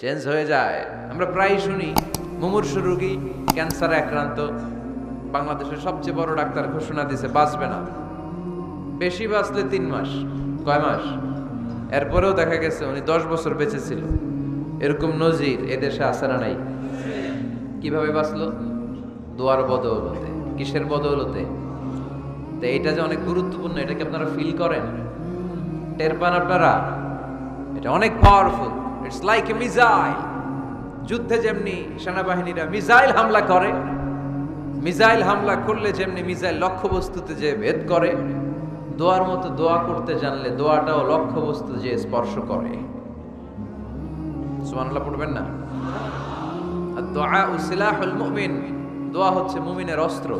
Change হয়ে যায়। আমরা প্রায় শুনি মুমূর্ষু রোগী, ক্যান্সারে আক্রান্ত, বাংলাদেশের সবচেয়ে বড় ডাক্তার ঘোষণা দিয়েছে বাঁচবে না, বেশি বাঁচলে 3 মাস। কয় মাস? এরপরেও দেখা গেছে উনি 10 বছর বেঁচে ছিল। এরকম নজির এদেশে আছে না নাই? কিভাবে বাঁচলো? দোয়ার বদৌলতে। কিসের বদৌলতে? তো এইটা যে অনেক গুরুত্বপূর্ণ, এটা কি আপনারা ফিল করেন, টের পান আপনারা? এটা অনেক powerful. It's like a missile. যুদ্ধে যেমনি সেনাবাহিনীরা মিসাইল হামলা করে, মিসাইল হামলা করলে যেমনি মিসাইল লক্ষ্যবস্তুতে যে ভেদ করে, দোয়ার মতো দোয়া করতে জানলে দোয়াটাও লক্ষ্যবস্তু যে স্পর্শ করে। সুবহানাল্লাহ পড়বেন না? আর দোয়া সিলাহুল মুমিন, দোয়া হচ্ছে মুমিনের অস্ত্র।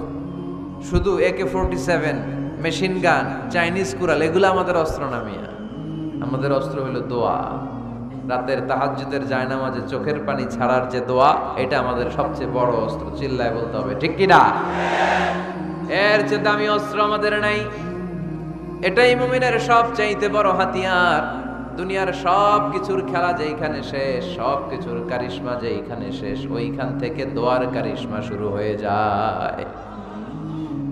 শুধু AK-47, machine gun, Chinese Corel এগুলো আমাদের অস্ত্র না মিয়া। আমাদের অস্ত্র হলো দোয়া। রাতের তাহাজ্জুদের জায়নামাজে চোখের পানি ছাড়ার যে দোয়া, এটা আমাদের সবচেয়ে বড় অস্ত্র। চিল্লায় বলতে হবে, ঠিক কি না? এর চেয়ে দামি অস্ত্র আমাদের নাই। এটাই মুমিনের সবচাইতে বড় হাতিয়ার। দুনিয়ার সব কিছুর খেলা যেইখানে শেষ, সব কিছুর কারিশমা যেইখানে শেষ, ওইখান থেকে দোয়ার কারিশমা শুরু হয়ে যায়।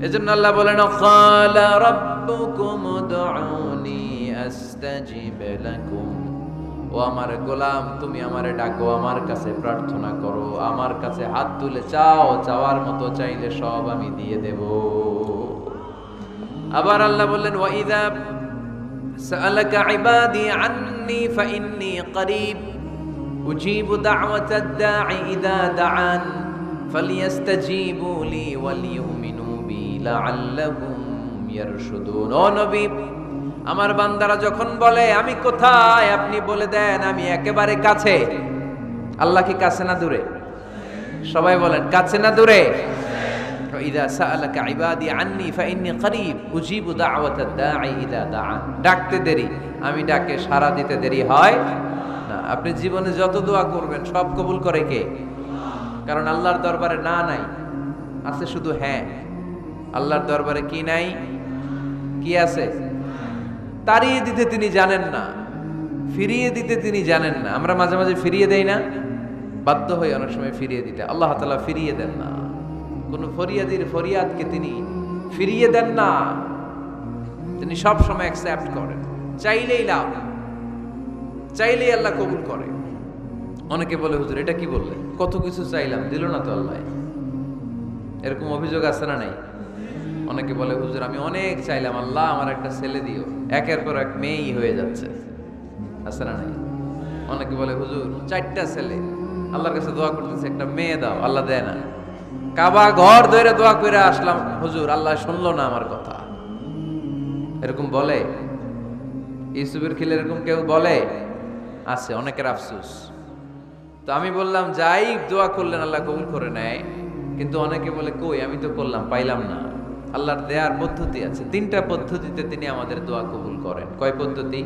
এজন্য আল্লাহ বলেন, ক্বালা রাব্বুকুম উদউনি আস্তাজিব লাকুম। ও আমার গোলাম, তুমি আমারে ডাকো, আমার কাছে প্রার্থনা করো, আমার কাছে হাত তুলে চাও, চাওয়ার মতো চাইলে সব আমি দিয়ে দেব। আবার আল্লাহ বললেন, ওয়া ইযা সাআলাকা ইবাদি আন্নী ফাইন্নী করিব উজিবু দাওয়াতাদ দাঈ ইযা দাআন ফালিয়াস্তাজিবু লি ওয়ালিউমিনু বি লাআল্লাহুম ইয়ারশুদুন। ও নবী, আমার বান্দারা যখন বলে আমি কোথায়, আপনি বলে দেন আমি একেবারে কাছে। আল্লাহ কি কাছে না দূরে? সবাই বলেন, কাছে না দূরে? ইযা সাআলাকা ইবাদি আন্নী ফাইন্নী করিব উজিবু দাওয়াতাদ দাঈ ইযা দাআন। ডাকতে দেরি, আমি ডাকে সাড়া দিতে দেরি হয় না। আপনি জীবনে যত দোয়া করবেন সব কবুল করে কে? কারণ আল্লাহর দরবারে না নাই, আছে শুধু হ্যাঁ। আল্লাহর দরবারে কি নাই? কি আছে? তাড়িয়ে দিতে তিনি জানেন না, ফিরিয়ে দিতে তিনি জানেন না। আমরা মাঝে মাঝে ফিরিয়ে দেই না, বাধ্য হই অনেক সময় ফিরিয়ে দিতে। আল্লাহ তাআলা ফিরিয়ে দেন না। কোন ফরিয়াদির ফরিয়াদকে তিনি ফিরিয়ে দেন না, তিনি সব সময় অ্যাকসেপ্ট করেন। চাইলেই লাভ, চাইলেই আল্লাহ কবুল করে। অনেকে বলে, হুজুর এটা কি বললেন, কত কিছু চাইলাম দিল না তো আল্লাহ। এরকম অভিযোগ আছে না নাই? অনেকে বলে, হুজুর আমি অনেক চাইলাম, আল্লাহ আমার একটা ছেলে দিও, একের পর এক মেয়েই হয়ে যাচ্ছে। আছে না নাই? অনেকে বলে, হুজুর 4টা ছেলে, আল্লাহর কাছে দোয়া করতেছে একটা মেয়ে দাও, আল্লাহ দেয় না। কাবা ঘর ধরে দোয়া করে আসলাম, হুজুর আল্লাহ শুনলো না আমার কথা। এরকম বলে? ইউসুফের খিলে এরকম কেউ বলে? আছে, অনেকের আফসোস। তো আমি বললাম, যাই দোয়া করলেন আল্লাহ কবুল করে নেয়, কিন্তু অনেকে বলে কই আমি তো করলাম পাইলাম না। আল্লাহর দেয়ার পদ্ধতি আছে, 3টা পদ্ধতিতে তিনি আমাদের দোয়া কবুল করেন। কয় পদ্ধতি?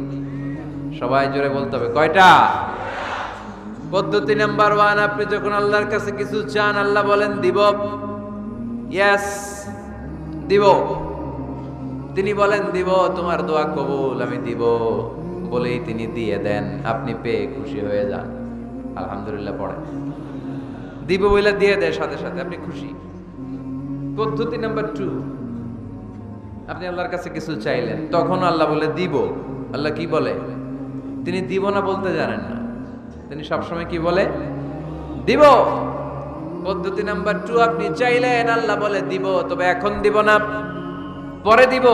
সবাই জোরে বলতে হবে, কয়টা? পদ্ধতি নাম্বার 1, আপনি যখন আল্লাহর কাছে কিছু চান, আল্লাহ বলেন দিব, ইয়েস দিব। তিনি বলেন দিব, তোমার দোয়া কবুল, আমি দিব বলেই তিনি দিয়ে দেন। আপনি পেয়ে খুশি হয়ে যান, আলহামদুলিল্লাহ পড়েন। দিব বলে দিয়ে দেয় সাথে সাথে, আপনি খুশি। পদ্ধতি নাম্বার 2, আপনি আল্লাহর কাছে কিছু চাইলেন, তখন আল্লাহ বলে দিব। আল্লাহ কি বলে? তিনি দিব না বলতে জানেন না, তিনি সবসময় কি বলে? দিব। পদ্ধতি নাম্বার 2, আপনি চাইলেন, আল্লাহ বলে দিব, তবে এখন দিব না, পরে দিব।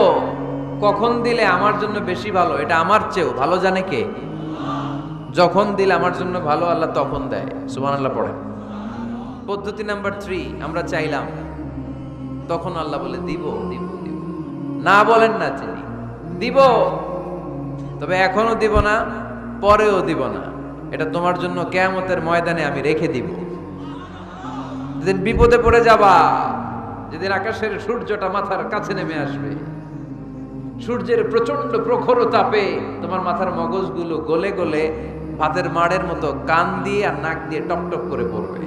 কখন দিলে আমার জন্য বেশি ভালো, এটা আমার চেয়েও ভালো জানে কে? যখন দিলে আমার জন্য ভালো, আল্লাহ তখন দেয়। সুবহানাল্লাহ পড়েন। পদ্ধতি নাম্বার 3, আমরা চাইলাম, তখন আল্লাহ বলে দিব দিব দিব। না বলেন না তিনি, দিব, তবে এখনো দিব না, পরেও দিব না, এটা তোমার জন্য কিয়ামতের ময়দানে আমি রেখে দিব। যেদিন বিপদে পড়ে যাবা, যেদিন আকাশের সূর্যটা মাথার কাছে নেমে আসবে, সূর্যের প্রচন্ড প্রখর তাপে তোমার মাথার মগজগুলো গলে গলে ভাতের মাড়ের মতো কান দিয়ে আর নাক দিয়ে টপটপ করে পড়বে।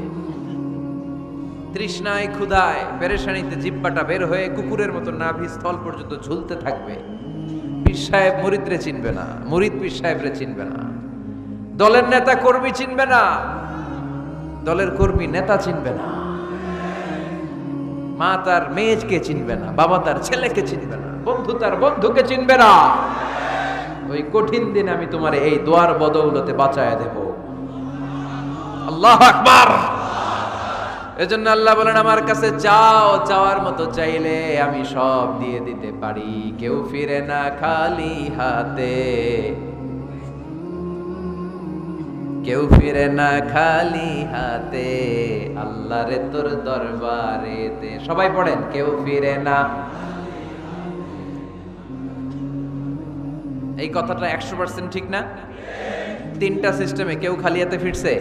তৃষ্ণায় ক্ষুধায় পেরেশানিতে জিহ্বাটা বের হয়ে কুকুরের মতো নাভি স্থল পর্যন্ত ঝুলতে থাকবে। পীর সাহেব মুরিদরে চিনবে না, মুরিদ পীর সাহেবরে চিনবে না। দলের নেতা কর্মী চিনবে না, দলের কর্মী নেতা চিনবে না, মা তার মেয়েকে চিনবে না, বাবা তার ছেলেকে চিনবে না, বন্ধু তার বন্ধুকে চিনবে না। ওই কঠিন দিন আমি তোমার এই দোয়ার বদৌলতে বাঁচায় দেব। আল্লাহু আকবার। এজন্য আল্লাহ বলেন আমার কাছে চাও, চাওয়ার মতো চাইলে আমি সব দিয়ে দিতে পারি। কেউ ফিরে না খালি হাতে, কেউ ফিরে না খালি হাতে, আল্লাহরে তোর দরবারেতে। সবাই পড়েন, কেউ ফিরে না। এই কথাটা 100% ঠিক না? তিনটা সিস্টেমে কেউ খালি হাতে ফিরছে?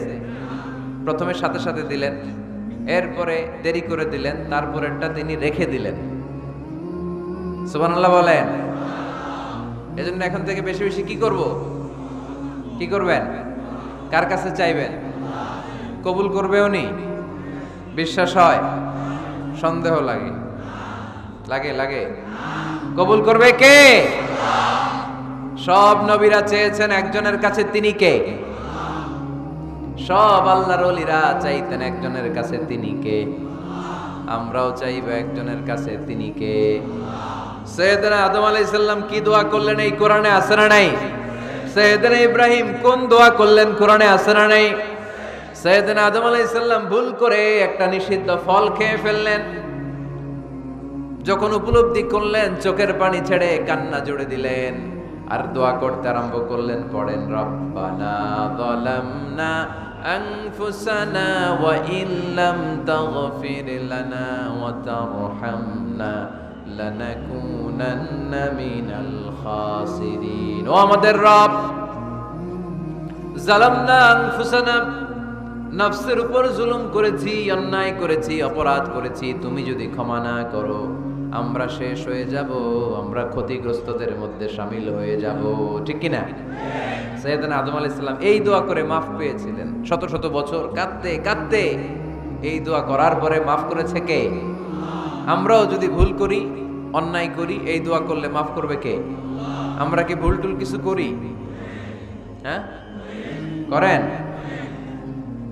প্রথমে সাথে সাথে দিলেন, এরপরে দেরি করে দিলেন, তারপরেরটা তিনি রেখে দিলেন। সুবহানাল্লাহ বলেন। এজন্য এখন থেকে বেশি বেশি কি করব? কি করবেন? কার কাছে চাইবেন? কবুল করবে উনি? বিশ্বাস হয়? সন্দেহ লাগে? লাগে লাগে? কবুল করবে কে? সব নবীরা চেয়েছেন একজনের কাছে, তিনি কে? সব আল্লাহর ওলিরা চাইতেন একজনের কাছে, তিনি কে? আমরাও চাইবো একজনের কাছে, তিনি কে? সাইয়েদনা আদম আলাইহিস সালাম কি দোয়া করলেন এই কোরআনে আছে না নাই? সাইয়েদনা ইব্রাহিম কোন দোয়া করলেন কোরআনে আছে না নাই? সাইয়েদনা আদম আলাইহিস সালাম ভুল করে একটা নিষিদ্ধ ফল খেয়ে ফেললেন, যখন উপলব্ধি করলেন চোখের পানি ছেড়ে কান্না জুড়ে দিলেন আর দোয়া করতে আরম্ভ করলেন। পড়েন, রব্বানা যালামনা আনফুসানা ওয়া ইল্লাম তাগফির লানা ওয়া তারহামনা লানাকুনান্না মিনাল খাসিরিন। ও আমাদের রব, যালামনা আনফুসানা, নফসের উপর জুলুম করেছি, অন্যায় করেছি, অপরাধ করেছি, তুমি যদি ক্ষমা না করো আমরা শেষ হয়ে যাব, আমরা ক্ষতিগ্রস্তদের মধ্যে শামিল হয়ে যাব। ঠিক কি না? সাইয়েদনা আদম আলাইহিস সালাম এই দোয়া করে মাফ পেয়েছিলেন। শত শত বছর কাঁদতে কাঁদতে এই দোয়া করার পরে মাফ করেছে কে? আমরাও যদি ভুল করি, অন্যায় করি, এই দোয়া করলে মাফ করবে কে? আমরা কি ভুল টুল কিছু করি? হ্যাঁ, করেন?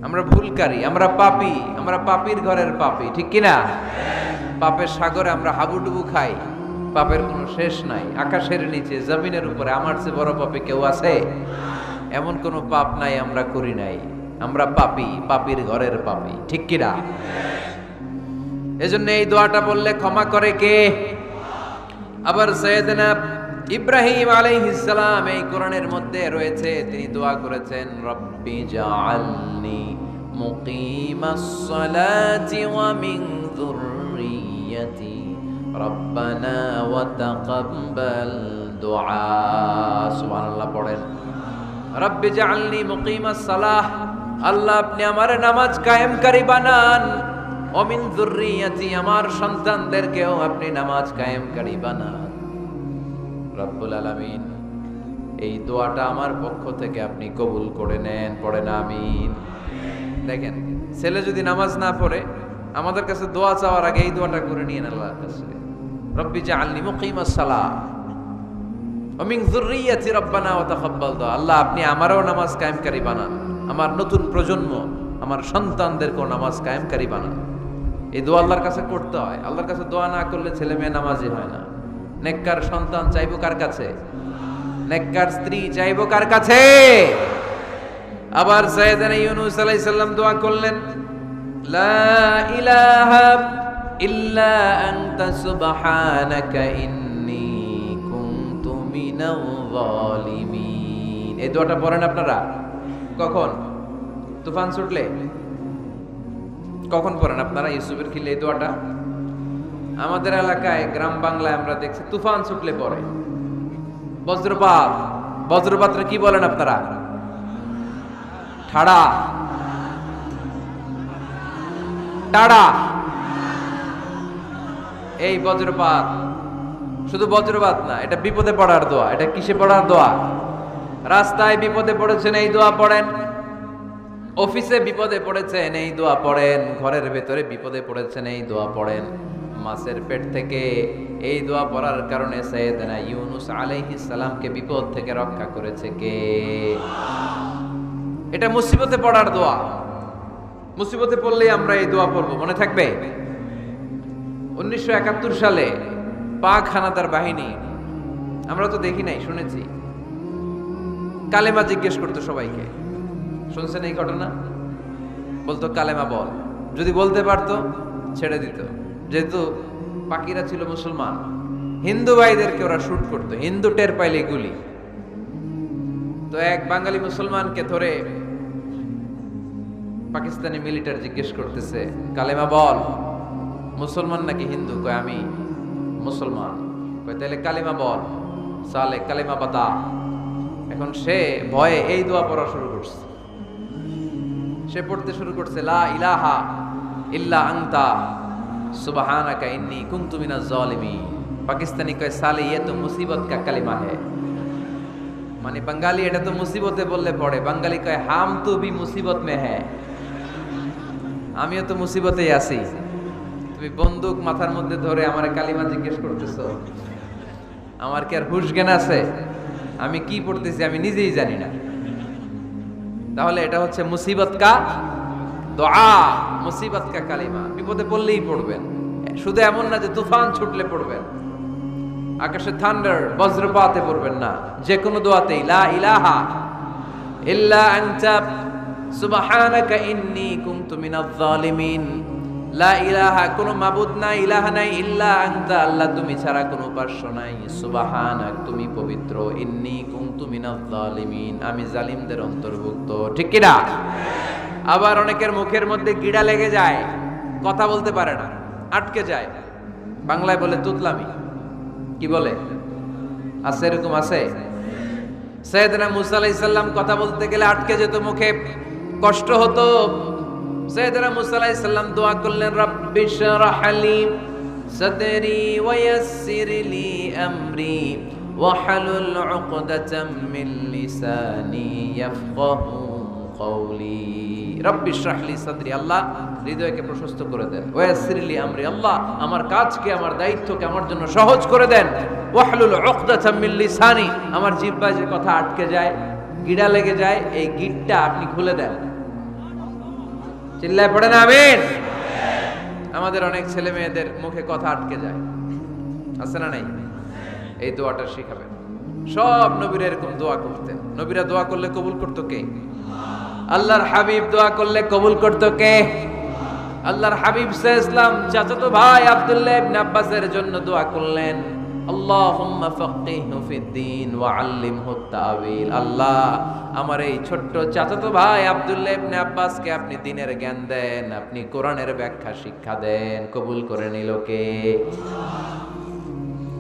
আমরা ভুলকারী, আমরা পাপী, আমরা পাপীর ঘরের পাপী। ঠিক কি না? পাপের সাগরে আমরা হাবুডুবু খাই, পাপের কোনো শেষ নাই। আকাশের নিচে, জমিনের উপরে আমার চেয়ে বড় পাপী কেউ আছে? এমন কোনো পাপ নাই আমরা করি নাই। আমরা পাপী, পাপীর ঘরের পাপী। ঠিক কি না? এজন্য এই দোয়াটা বললে ক্ষমা করে কে? আবার সাইয়েদনা ইব্রাহিম আলাইহিস সালাম এই কোরআনের মধ্যে রয়েছে, তিনি দোয়া করেছেন, রব্বি জাআলনি মুকিমাস সালাতি ওয়া মিন যুররিয়্যাতি রব্বানা ওয়া তাকাব্বাল দুআ। সুবহানাল্লাহ পড়েন, রব্বি জাআলনি মুকিমাস সালাহ, আল্লাহ আপনি আমার নামাজ কায়েমকারী বানান, ওয়া মিন যুররিয়্যাতি, আমার সন্তানদেরকেও আপনি নামাজ কায়েমকারী বানান। রব্বুল আলামিন এই দোয়াটা আমার পক্ষ থেকে আপনি কবুল করে নেন। পড়েন আমিন। দেখেন, ছেলে যদি নামাজ না পড়ে আমাদের কাছে দোয়া চাওয়ার আগে এই দোয়াটা করে নিয়েন আল্লাহর কাছে, রব্বি জাআলনি মুকিমাস সালাহ ওয়া মিন যুররিয়্যাতি রব্বানা ওয়া তাকাব্বাল দুআ। আল্লাহ আপনি আমারও নামাজ কায়েমকারী বানান, আমার নতুন প্রজন্ম, আমার সন্তানদেরকেও নামাজ কায়েমকারী বানান। এই দোয়া আল্লাহর কাছে করতে হয়। আল্লাহর কাছে দোয়া না করলে ছেলে মেয়ে নামাজি হয় না। নেককার সন্তান চাইবো কার কাছে? নেককার স্ত্রী চাইবো কার কাছে? আবার সাইয়েদনা ইউনূস আলাইহিস সালাম দোয়া করলেন, লা ইলাহা ইল্লা আনতা সুবহানাকা ইন্নী কুনতু মিনাল যালিমিন। এই দোয়াটা পড়েন আপনারা কখন? তুফান ছুটলে? কখন পড়েন আপনারা ইউসুফের খিলে এই দোয়াটা? আমাদের এলাকায় গ্রাম বাংলায় আমরা দেখছি তুফান ছুটলে পড়ে। বজ্রপাত, বজ্রপাতরে কি বলেন আপনারা? ঠাড়া, টাড়া। এই বজ্রপাত শুধু বজ্রপাত না, এটা বিপদে পড়ার দোয়া। এটা কিসে পড়ার দোয়া? রাস্তায় বিপদে পড়েছেন এই দোয়া পড়েন, অফিসে বিপদে পড়েছেন এই দোয়া পড়েন, ঘরের ভেতরে বিপদে পড়েছেন এই দোয়া পড়েন। মাছের পেট থেকে এই দোয়া পড়ার কারণে সাইয়েদনা ইউনূস আলাইহিস সালামকে বিপদ থেকে রক্ষা করেছে কে? এটা মুসিবতে পড়ার দোয়া। মুসিবতে পড়লেই আমরা এই দোয়া পড়ব, মনে থাকবে? 1971 সালে পাক হানাদার বাহিনী, আমরা তো দেখি নাই, শুনেছি, কালেমা জিজ্ঞেস করতো সবাইকে। শুনছেন এই ঘটনা? বলতো কালেমা বল, যদি বলতে পারতো ছেড়ে দিত। যেহেতু পাকিরা ছিল মুসলমান, হিন্দু ভাইদেরকে ওরা শুট করতো, হিন্দু টের পাইলে গুলি। তো এক বাঙালি মুসলমানকে ধরে পাকিস্তানি মিলিটারি জিজ্ঞেস করতেছে, কালেমা বল, মুসলমান নাকি হিন্দু? কয় আমি মুসলমান। কয় তাহলে কালেমা বল, সালে কালেমা বাতা। এখন সে ভয়ে এই দোয়া পড়া শুরু করছে। সে পড়তে শুরু করছে, লা ইলাহা ইল্লা আনতা সুবহানাকা ইন্নী কুনতু মিনাজ জালিমিন। পাকিস্তানি কয় সালে ये तो मुसीबत का कलिमा है। মানে বাঙালি এটা তো মুসিবতে বললে পড়ে, বাঙালি কয় হাম তো ভি মুসিবত মে হ্যায়, আমিও তো মুসিবতেই আছি। তুমি বন্দুক মাথার মধ্যে ধরে আমার কালিমা জিজ্ঞেস করতেছো, আমার কি আর হুশ জ্ঞান আছে? আমি কি পড়তেছি আমি নিজেই জানি না। তাহলে এটা হচ্ছে মুসিবত কা দোয়া, মুসিবত কা কালিমা। বিপদে পড়লেই পড়বেন, শুধু এমন না যে তুফান ছুটলে পড়বেন, আকাশে থান্ডার বজ্রপাতে পড়বেন না। যে কোনো দোয়াতেই লা ইলাহা ইল্লা আনতা সুবহানাকা ইন্নী কুনতু মিনাজ জালিমিন। লা ইলাহা, কোনো মাবুদ নাই, ইলাহা নাই, ইল্লা আনতা, আল্লাহ তুমি ছাড়া কোনো উপাস্য নাই, সুবহানাক তুমি পবিত্র, ইন্নী কুনতু মিনাজ জালিমিন আমি জালিমদের অন্তর্ভুক্ত। ঠিক কি না? আবার অনেকের মুখের মধ্যে গিড়া লেগে যায়, কথা বলতে পারে না, আটকে যায়, বাংলায় বলে তুতলামি। কি বলে? আছে, এরকম আছে। সাইয়েদনা মুসা আলাইহিস সালাম কথা বলতে গেলে আটকে যেত, মুখে কষ্ট হতো। সাইয়েদনা মুসা আলাইহিস সালাম দোয়া করলেন, রাব্বি শরহ লি সাদরি ওয়া ইয়াসসির লি আমরি ওয়াহলুল উকদাতাম মিন লিসানি ইয়াফকাহু কওলি। রাব্বি শরহ লি সাদরি, আল্লাহ হৃদয়কে প্রশস্ত করে দেন। ওয়া ইয়াসসির লি আমরি, আল্লাহ আমার কাজকে, আমার দায়িত্বকে আমার জন্য সহজ করে দেন। ওয়াহলুল উকদাতাম মিন লিসানি, আমার জিহ্বায় যে কথা আটকে যায়, গিড়া লেগে যায়, এই গিটটা আপনি খুলে দেন। চিল্লায় পড়েন আমিন। আমাদের অনেক ছেলে মেয়েদের মুখে কথা আটকে যায়, আছে না নাই? এই দোয়াটা শিখাবেন। সব নবীরা এরকম দোয়া করতেন। নবীরা দোয়া করলে কবুল করতো কে? আল্লাহর হাবিব দোয়া করলে কবুল করতো কে? আল্লাহর হাবিব সাল্লাল্লাহু আলাইহি ওয়াসাল্লাম চাচাতো ভাই আব্দুল্লাহ ইবনে আব্বাসের জন্য দোয়া করলেন, আল্লাহুম্মা ফাক্কিহহু ফিদ্দীন ওয়া আল্লিমহু তা'ওয়িল। আল্লাহ আমার এই ছোট্ট চাচাতো ভাই আব্দুল্লাহ ইবনে আব্বাসকে আপনি দ্বীনের জ্ঞান দেন, আপনি কোরআনের ব্যাখ্যা শিক্ষা দেন। কবুল করে নিল কে?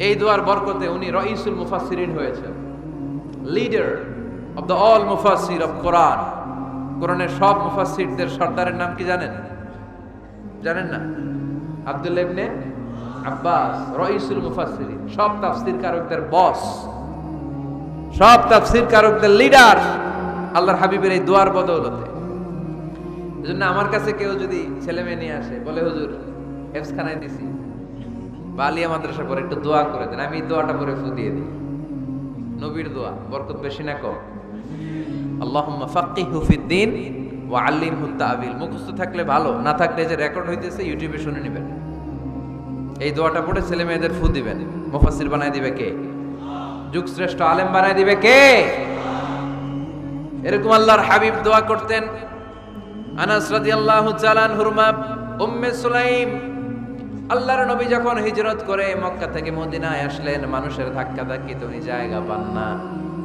এই দোয়ার বরকতে উনি রাইসুল মুফাসসিরিন হয়েছেন, লিডার অফ দ্য অল মুফাসসির অফ কোরআন। কোরআনের সব মুফাসসিরদের সর্দারের নাম কি জানেন? জানেন না? আব্দুল্লাহ ইবনে আব্বাস রাইসুল মুফাসসিরিন, সব তাফসীর কারকদের বস, সব তাফসীর কারকদের লিডার আল্লাহর হাবিবের এই দোয়ার বদৌলতে। এজন্য আমার কাছে কেউ যদি ছেলে মেয়ে নিয়ে আসে, বলে হুজুর হেফজখানায় দিছি বা আলিয়া মাদ্রাসা পরে একটু দোয়া করে দেন, আমি এই দোয়াটা পরে ফু দিয়ে দিই। নবীর দোয়া, বরকত বেশি না কম? আল্লাহুম্মা ফাক্কিহহু ফিদ্দীন ওয়া আল্লিমহু তা'ওয়িল। মুখস্থ থাকলে ভালো, না থাকলে যে রেকর্ড হইতেছে ইউটিউবে শুনে নেবেন। এই দোয়াটা পড়ে ছেলে মেয়েদের ফু দিবেন। মুফাসসির বানায় দিবে কে? যুগ শ্রেষ্ঠ আলেম বানায় দিবে কে? এরকম আল্লাহর হাবিব দোয়া করতেন। আনাস রাদিয়াল্লাহু তাআলা আনহুর মা উম্মে সুলাইম, আল্লাহর নবী যখন হিজরত করে মক্কা থেকে মদিনায় আসলেন, মানুষের ধাক্কা ধাক্কিতে উনি জায়গা পান না।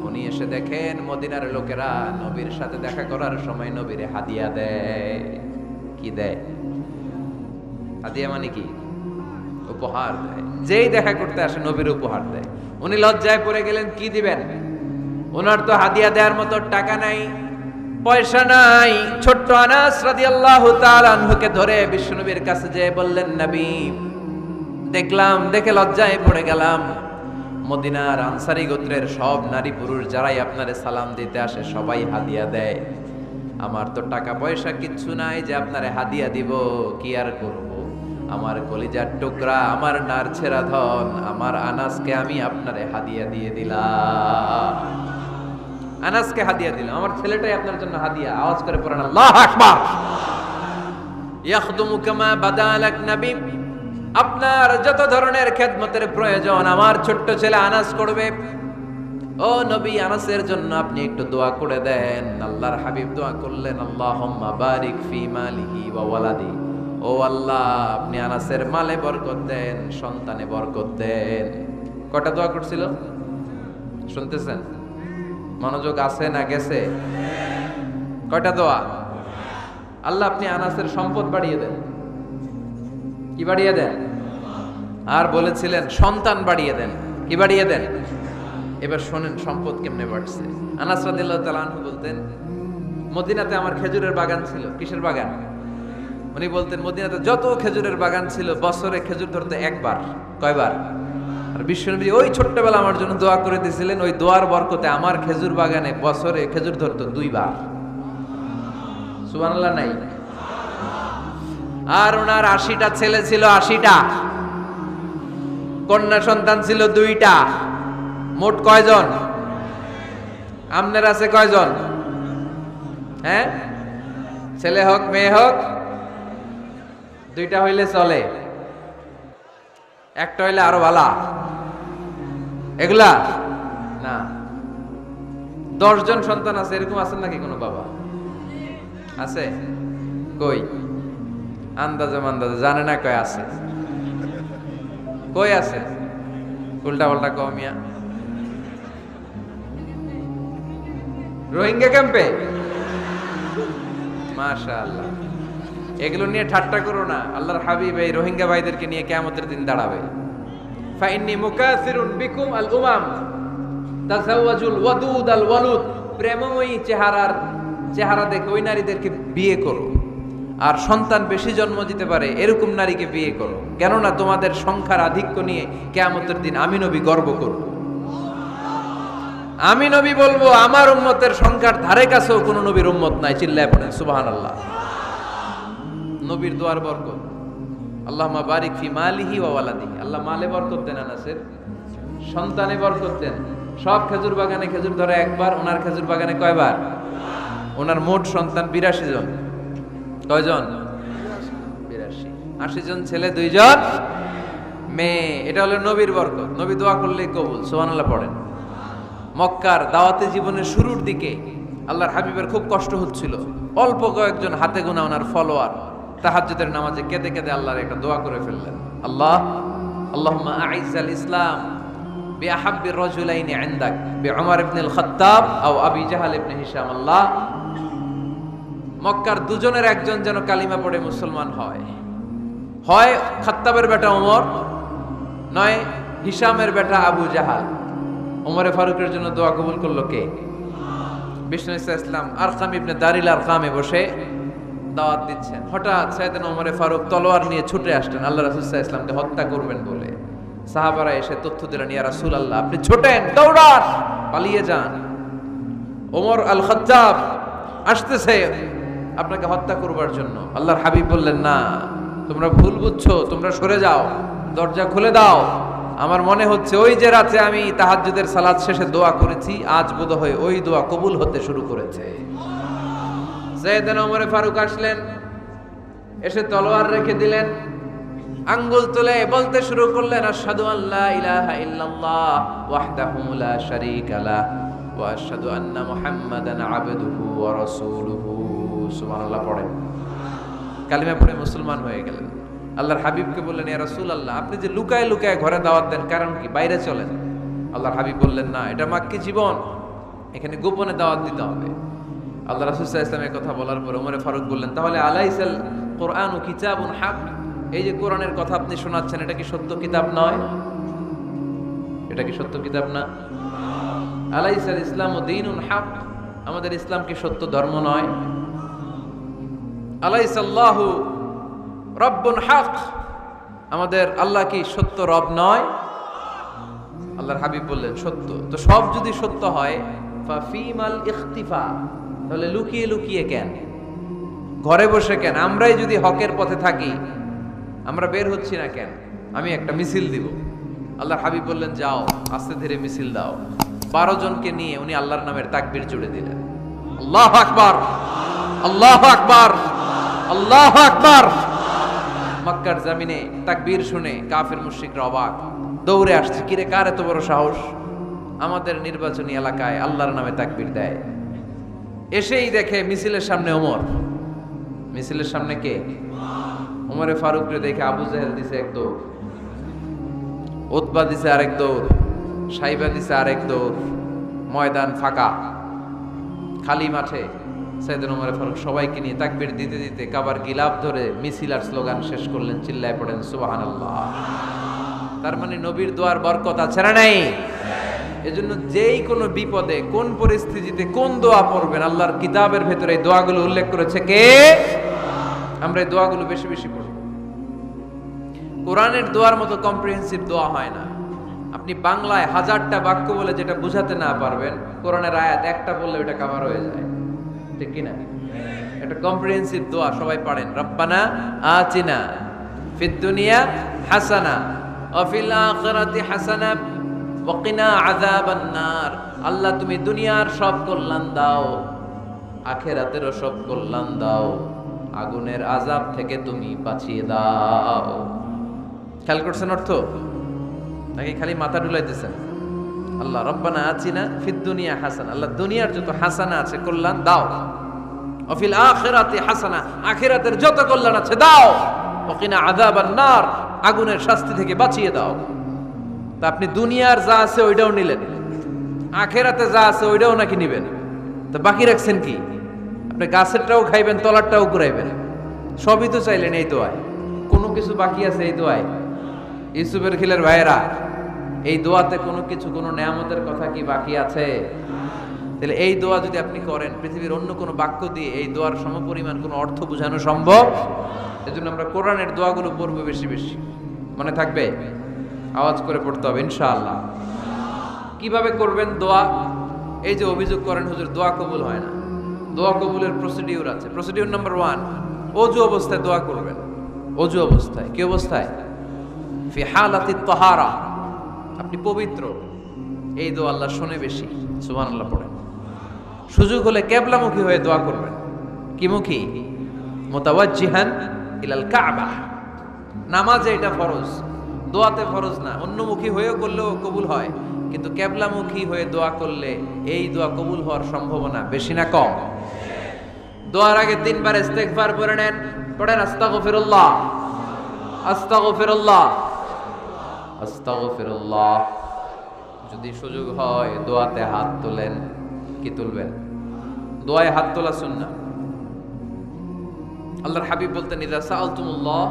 উনি এসে দেখেন মদিনার লোকেরা নবীর সাথে দেখা করার সময় নবীরে হাদিয়া দেয়। কি দেয়? হাদিয়া মানে কি? উপহার দেয়। যেই দেখা করতে আসে নবীর উপহার দেয়। উনি লজ্জায় পড়ে গেলেন, কি দিবেন? ওনার তো হাদিয়া দেওয়ার মতো টাকা নাই, পয়সা নাই। ছোট্ট আনাস রাদিয়াল্লাহু তাআলা আনহুকে ধরে বিশ্বনবীর কাছে যেয়ে বললেন, নবী দেখলাম, দেখে লজ্জায় পড়ে গেলাম, মদিনার আনসারী গোত্রের সব নারী পুরুষ যারাই আপনারে সালাম দিতে আসে সবাই হাদিয়া দেয়। আমার তো টাকা পয়সা কিচ্ছু নাই যে আপনারে হাদিয়া দিব, কি আর করব? আমার কলিজার টুকরা, আমার নারছেরা ধন, আমার আনাসকে আমি আপনারে হাদিয়া দিয়ে দিলাম। আনাসকে হাদিয়া দিলাম, আমার ছেলেটাই আপনার জন্য হাদিয়া। আওয়াজ করে পড়েন আল্লাহু আকবার। ইয়াখদুমু কামা বাদালাক নবী, আপনার যত ধরনের খেদমতের প্রয়োজন আমার ছোট্ট ছেলে আনাস করবে। ও নবী, আনাসের জন্য আপনি একটু দোয়া করে দেন। আল্লাহর হাবিব দোয়া করলেন, আল্লাহুম্মা বারিক ফি মালিহি ওয়া ওয়ালাদি। ও আল্লাহ, আপনি আনাসের মালে বরকত দেন, সন্তানে বরকত দেন। কয়টা দোয়া করছিল শুনতেছেন? মনোযোগ আছে না গেছে? কয়টা দোয়া? আল্লাহ আপনি আনাসের সম্পদ বাড়িয়ে দেন। কি বাড়িয়ে দেন? আর বলেছিলেন সন্তান বাড়িয়ে দেন। কি বাড়িয়ে দেন? এবার শোনেন সম্পদ কেমনে বাড়ছে। আনাস রাদিয়াল্লাহু তাআলা আনহু বলতেন, মদিনাতে আমার খেজুরের বাগান ছিল। কিসের বাগান? উনি বলতেন মদিনাতে যত খেজুরের বাগান ছিল বছরে খেজুর ধরতে একবার। কয়বার? আর বিশ্বনবী ওই ছোট্টবেলা আমার জন্য দোয়া করে দিয়েছিলেন, ওই দোয়ার বরকতে আমার খেজুর বাগানে বছরে খেজুর ধরতো 2 বার। সুবহানাল্লাহ নাই? আর ওনার 80টা ছেলে ছিল, 80টা। কন্যা সন্তান ছিল 2টা। মোট কয়জন? আপনার আছে কয়জন? হ্যাঁ, ছেলে হোক মেয়ে হোক 2টা হইলে চলে, একটা হইলে আরো ভালো। এগুলা না। 10 জন সন্তান আছে, এরকম আছেন নাকি কোনো বাবা? আছে? কই? আন্দাজে মান্দাজে জানে না কয় আছে। কই আছে? উল্টা পাল্টা কমিয়া রোহিঙ্গা ক্যাম্পে। মাশাআল্লাহ। এগুলো নিয়ে ঠাট্টা করো না। আল্লাহর হাবিব এই রোহিঙ্গা ভাইদেরকে নিয়ে কিয়ামতের দিন দাঁড়াবে। ফাইন্নী মুকাসিরুন বিকুম আল উমাম তাযাওয়াজুল ওয়াদুদ আল ওয়ালুদ। প্রেমময়ী চেহারা দেখে ওই নারীদেরকে বিয়ে করো, আর সন্তান বেশি জন্ম দিতে পারে এরকম নারীকে বিয়ে করো। কেননা তোমাদের সংখ্যার আধিক্য নিয়ে কিয়ামতের দিন আমি নবী গর্ব করব। আমি নবী বলবো আমার উম্মতের সংখ্যার ধারে কাছেও কোনো নবীর উম্মত নাই। চিল্লায় পড়েন সুবহানাল্লাহ। নবীর দোয়ার বরকত। আল্লাহুম্মা বারিক ফি মালিহি ওয়া ওয়ালাদিহি। আল্লাহ মালে বরকত দেন, আনাসের সন্তানে বরকত দেন। সব খেজুর বাগানে খেজুর ধরে একবার, ওনার খেজুর বাগানে কয়বার? ওনার মোট সন্তান 82 জন। কয়জন? 82। 80 জন ছেলে, 2 জন মেয়ে। এটা হলো নবীর বরকত। নবী দোয়া করলেই কবুল। সুবহানাল্লাহ পড়েন। মক্কার দাওয়াতে জীবনের শুরুর দিকে আল্লাহর হাবিবের খুব কষ্ট হচ্ছিল। অল্প কয়েকজন হাতে গোনা ওনার ফলোয়ার তাহাজ্জুদের নামাজে কেঁদে কেঁদে আল্লাহর একটা দোয়া করে ফেললেন। আল্লাহুম্মা আইজ্জাল ইসলাম বিআহাব্বির রাজুলাইনি ইনদাক বিউমর ইবনুল খাত্তাব আও আবি জাহল ইবনে হিশাম। আল্লাহ, মক্কার দুজনের একজন যেন কালিমা পড়ে মুসলমান হয়। হয় খাত্তাবের বেটা ওমর, নয় হিশামের বেটা আবু জাহাল। ওমরে ফারুকের জন্য দোয়া কবুল করলো কে? বিষ্ণু ইসলাম আরকাম ইবনে দারিল আরকামে বসে দাওয়াত দিচ্ছেন। হঠাৎ সাইয়েদনা ওমরে ফারুক তলোয়ার নিয়ে ছুটে আসলেন আল্লাহ রাসূল সাল্লাল্লাহু আলাইহি ওয়াসাল্লামকে হত্যা করবেন বলে। সাহাবারা এসে তথ্য দিলেন, ইয়া রাসূলুল্লাহ আপনি ছোটেন, দৌড়ান, পালিয়ে যান। ওমর আল খাত্তাব আসতেছে আপনাকে হত্যা করবার জন্য। আল্লাহর হাবিব বললেন, না, তোমরা ভুল বুঝছো, তোমরা সরে যাও, দরজা খুলে দাও। আমার মনে হচ্ছে ওই যে রাতে আমি তাহাজ্জুদের সালাত শেষে দোয়া করেছি, আজ বোধহয় ওই দোয়া কবুল হতে শুরু করেছে। সাইয়েদনা ওমর ফারুক আসলেন, এসে তলোয়ার রেখে দিলেন, আঙ্গুল তুলে বলতে শুরু করলেন, আশহাদু আল্লা ইলাহা ইল্লাল্লাহ ওয়াহদাহু লা শারীকা লাহ ওয়া আশহাদু আন্না মুহাম্মাদান আবদুহু ওয়া রাসূলুহু। সুবহানাল্লাহ পড়েন। কালিমা পড়ে মুসলমান হয়ে গেলেন। আল্লাহর হাবিবকে বললেন, ইয়া রাসূলুল্লাহ আপনি যে লুকায় লুকায় ঘরে দাওয়াত দেন, কারণ কি? বাইরে চলেন। আল্লাহর হাবিব বললেন, না, এটা মাক্কি জীবন, এখানে গোপনে দাওয়াত দিতে হবে। আল্লাহ রাসূল সাল্লাল্লাহু আলাইহি ওয়াসাল্লামের কথা বলার পর ওমর ফারুক বললেন, তাহলে আলাইসাল কুরআনু কিতাবুন হক, এই যে কোরআনের কথা আপনি শোনাচ্ছেন এটা কি সত্য কিতাব নয়? এটা কি সত্য কিতাব না? আলাইসাল ইসলামু দীনুন হক, আমাদের ইসলাম কি সত্য ধর্ম নয়? আলাইসাল্লাহু রব্বুন হক, আমাদের আল্লাহ কি সত্য রব নয়? আল্লাহর হাবিব বললেন, সত্য। তো সব যদি সত্য হয়, ফাফিমাল ইখতিফা, তাহলে লুকিয়ে লুকিয়ে কেন, ঘরে বসে কেন? আমরাই যদি হকের পথে থাকি, আমরা বের হচ্ছি না কেন? আমি একটা মিছিল দিব। আল্লাহর হাবিব বললেন, যাও, আস্তে ধীরে মিছিল দাও। 12 জনকে নিয়ে উনি আল্লাহর নামের তাকবীর জুড়ে দিলেন। আল্লাহু আকবার, আল্লাহু আকবার, আল্লাহু আকবার। মক্কার জমিনে তাকবীর শুনে কাফির মুশরিকরা অবাক, দৌড়ে আসছে, কিরে কার এত বড় সাহস আমাদের নির্বাচনী এলাকায় আল্লাহর নামে তাকবীর দেয়। এসেই দেখে মিছিলের সামনে ওমর। মিছিলের সামনে কে? ওমরে ফারুককে দেখে আবু জাহেল দিছে এক দৌড়, উতবা দিছে আরেক দৌড়, সাইবা দিছে আরেক দৌড়। ময়দান ফাঁকা, খালি মাঠে সাইয়েদনা ওমর ফারুক সবাইকে নিয়ে তাকবীর দিতে দিতে কাবার গিলাফ ধরে মিছিল আর স্লোগান শেষ করলেন। চিল্লায় পড়েন সুবহানাল্লাহ। তার মানে নবীর দোয়ার বরকত আছে না নাই? এজন্য যেই কোনো বিপদে, কোন পরিস্থিতিতে কোন দোয়া পড়বেন, আল্লাহর কিতাবের ভেতরে এই দোয়াগুলো উল্লেখ করেছে কে? আমরা এই দোয়াগুলো বেশি বেশি পড়ব। কোরআনের দোয়ার মতো কম্প্রিহেন্সিভ দোয়া হয় না। আপনি বাংলায় 1000টা বাক্য বলে যেটা বুঝাতে না পারবেন, কোরআনের আয়াত একটা বললে ওটা কভার হয়ে যায়, ঠিক কি না? এটা কম্প্রিহেন্সিভ দোয়া, সবাই পড়েন। রব্বানা আতিনা ফিদ দুনিয়া হাসানা ওয়া ফিল আখিরাতি হাসানা ওয়া কিনা আযাবান নার। আল্লাহ তুমি দুনিয়ার সব কল্যাণ দাও, আখিরাতেরও সব কল্যাণ দাও, আগুনের আযাব থেকে তুমি বাঁচিয়ে দাও। খেয়াল করছেন অর্থ নাকি খালি মাথা ডুলাইতেছেন? আল্লাহ রব্বানা আতিনা ফিদ দুনিয়া হাসানা, আল্লাহ দুনিয়ার যত হাসানা আছে কল্যাণ দাও, ওয়া ফিল আখিরাতি হাসানা, আখিরাতের যত কল্যাণ আছে দাও, ওয়া কিনা আযাবান নার, আগুনের শাস্তি থেকে বাঁচিয়ে দাও। তা আপনি দুনিয়ার যা আছে ওইটাও নিলেন, আখিরাতে যা আছে ওইটাও নাকি নিবেন, তো বাকি রাখছেন কি? আপনি গাছেরটাও খাইবেন, তলারটাও ঘুরাইবেন, সবই তো চাইলেন এই দোয়ায়। কোনো কিছু বাকি আছে এই দোয়ায়? ইউসুফের খিলের ভাইয়েরা, এই দোয়াতে কোনো কিছু, কোনো নেয়ামতের কথা কি বাকি আছে? তাহলে এই দোয়া যদি আপনি করেন, পৃথিবীর অন্য কোনো বাক্য দিয়ে এই দোয়ার সমপরিমাণ কোনো অর্থ বোঝানো সম্ভব? এজন্য আমরা কোরআনের দোয়াগুলো পড়বো বেশি বেশি। মনে থাকবে? আওয়াজ করে পড়তে হবে ইনশাআল্লাহ। কিভাবে করবেন দোয়া? এই যে অভিযোগ করেন হুজুর দোয়া কবুল হয় না, দোয়া কবুলের প্রসিডিউর আছে। প্রসিডিউর নাম্বার 1, অজু অবস্থায় দোয়া করবেন। অজু অবস্থায়, কি অবস্থায়? ফি হালাতি তাহারা, আপনি পবিত্র, এই দোয়া আল্লাহ শুনে বেশি। সুবহানাল্লাহ পড়েন। সুযোগ হলে কিবলামুখী হয়ে দোয়া করবেন। কি মুখী? মুতাওয়াজ্জিহান ইলাল কাবা। নামাজে এটা ফরজ, দোয়াতে ফরজ না। অন্যমুখী হয়েও করলেও কবুল হয়, কিন্তু কিবলামুখী হয়ে দোয়া করলে এই দোয়া কবুল হওয়ার সম্ভাবনা বেশি না কম? দোয়ার আগে 3 বার ইস্তেগফার পড়ে নেন। পড়েন আস্তাগফিরুল্লাহ, আস্তাগফিরুল্লাহ, আস্তাগফিরুল্লাহ। যদি সুযোগ হয় দোয়াতে হাত তোলেন। কি তুলবেন? দোয়ায় হাত তোলা সুন্নাহ। আল্লাহর হাবিব বলতেন, ইযা সাআলতুমুল্লাহ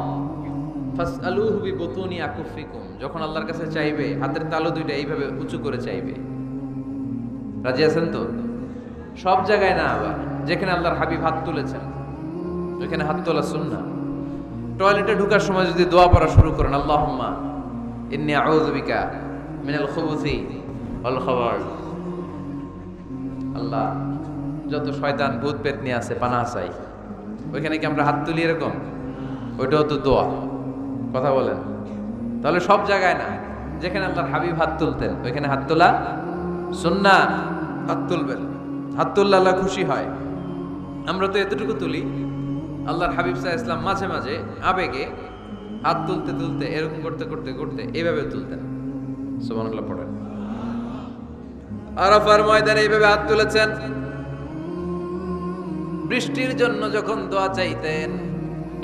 ফাসআলুহু বিবুতুনি আকুফিকুম। যখন আল্লাহর কাছে চাইবে, হাতের তালু দুইটা এইভাবে উঁচু করে চাইবে। রাজি আছেন তো? সব জায়গায় না, আবার যেখানে আল্লাহর হাবিব হাত তুলেছেন ওইখানে হাত তোলা সুন্নাহ। টয়লেটে ঢোকার সময় যদি দোয়া পড়া শুরু করেন, আল্লাহুম্মা ইন্নী আউযু বিকা মিনাল খুবুসি ওয়াল খাবাস, আল্লাহ যত শয়তান ভূত পেতনি আছে পানাহ চাই, ওইখানে কি আমরা হাত তুলি এরকম? ওইটাও তো দোয়া। কথা বলেন? তাহলে সব জায়গায় না, যেখানে আল্লাহর হাবিব হাত তুলতেন ওইখানে হাত তোলা সুন্নাহ। হাত তুলবেন, হাত তুললে আল্লাহ খুশি হয়। আমরা তো এতটুকু তুলি, আল্লাহর হাবিব সাল্লাল্লাহু আলাইহি ওয়াসাল্লাম মাঝে মাঝে আবেগে হাত তুলতে তুলতে এরকম করতে করতে করতে এইভাবে তুলতেন। সুবহানাল্লাহ পড়েন। আরাফার ময়দানে এইভাবে হাত তুলেছেন। বৃষ্টির জন্য যখন দোয়া চাইতেন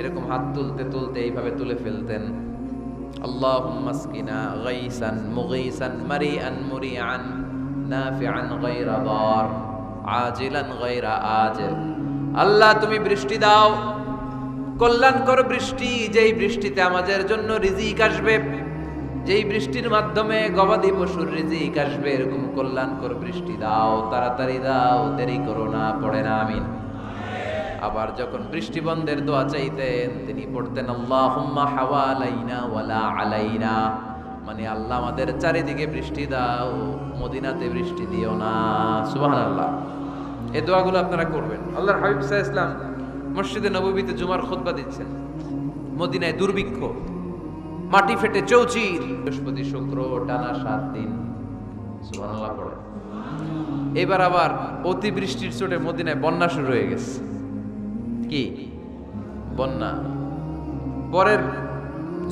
এরকম হাত তুলতে তুলতে এইভাবে তুলে ফেলতেন। আল্লাহুম্মা আসকিনা গাইসান মুগীসান মারিআন মুরিআন নাফিআন গায়রা দার আজিলান গায়রা আজিল। আল্লাহ তুমি বৃষ্টি দাও, কল্যাণকর বৃষ্টি, যেই বৃষ্টিতে আমাদের জন্য রিজিক আসবে, যেই বৃষ্টির মাধ্যমে গবাদি পশুর রিজিক আসবে, এরকম কল্যাণকর বৃষ্টি দাও, তাড়াতাড়ি দাও, দেরি করো না। পড়ে না আমিন। আবার যখন বৃষ্টি বন্ধের দোয়া চাইতেন তিনি পড়তেন আল্লাহুম্মা হাওয়ালাইনা ওয়ালা আলাইনা, মানে আল্লাহ আমাদের চারিদিকে বৃষ্টি দাও, মদিনাতে বৃষ্টি দিও না। সুবহানাল্লাহ। এই দোয়াগুলো আপনারা করবেন। আল্লাহর হাবিব সাল্লাল্লাহু আলাইহি ওয়াসাল্লাম মসজিদে নববীতে জুমার খুতবা দিচ্ছেন। মদিনায় দুর্ভিক্ষ, মাটি ফেটে চৌচির, বৃহস্পতি শুক্র টানা 7 দিন। সুবহানাল্লাহ পড়ে। এবার আবার অতিবৃষ্টির চোটে মদিনায় বন্যা শুরু হয়ে গেছে। কি বন্যা? পরের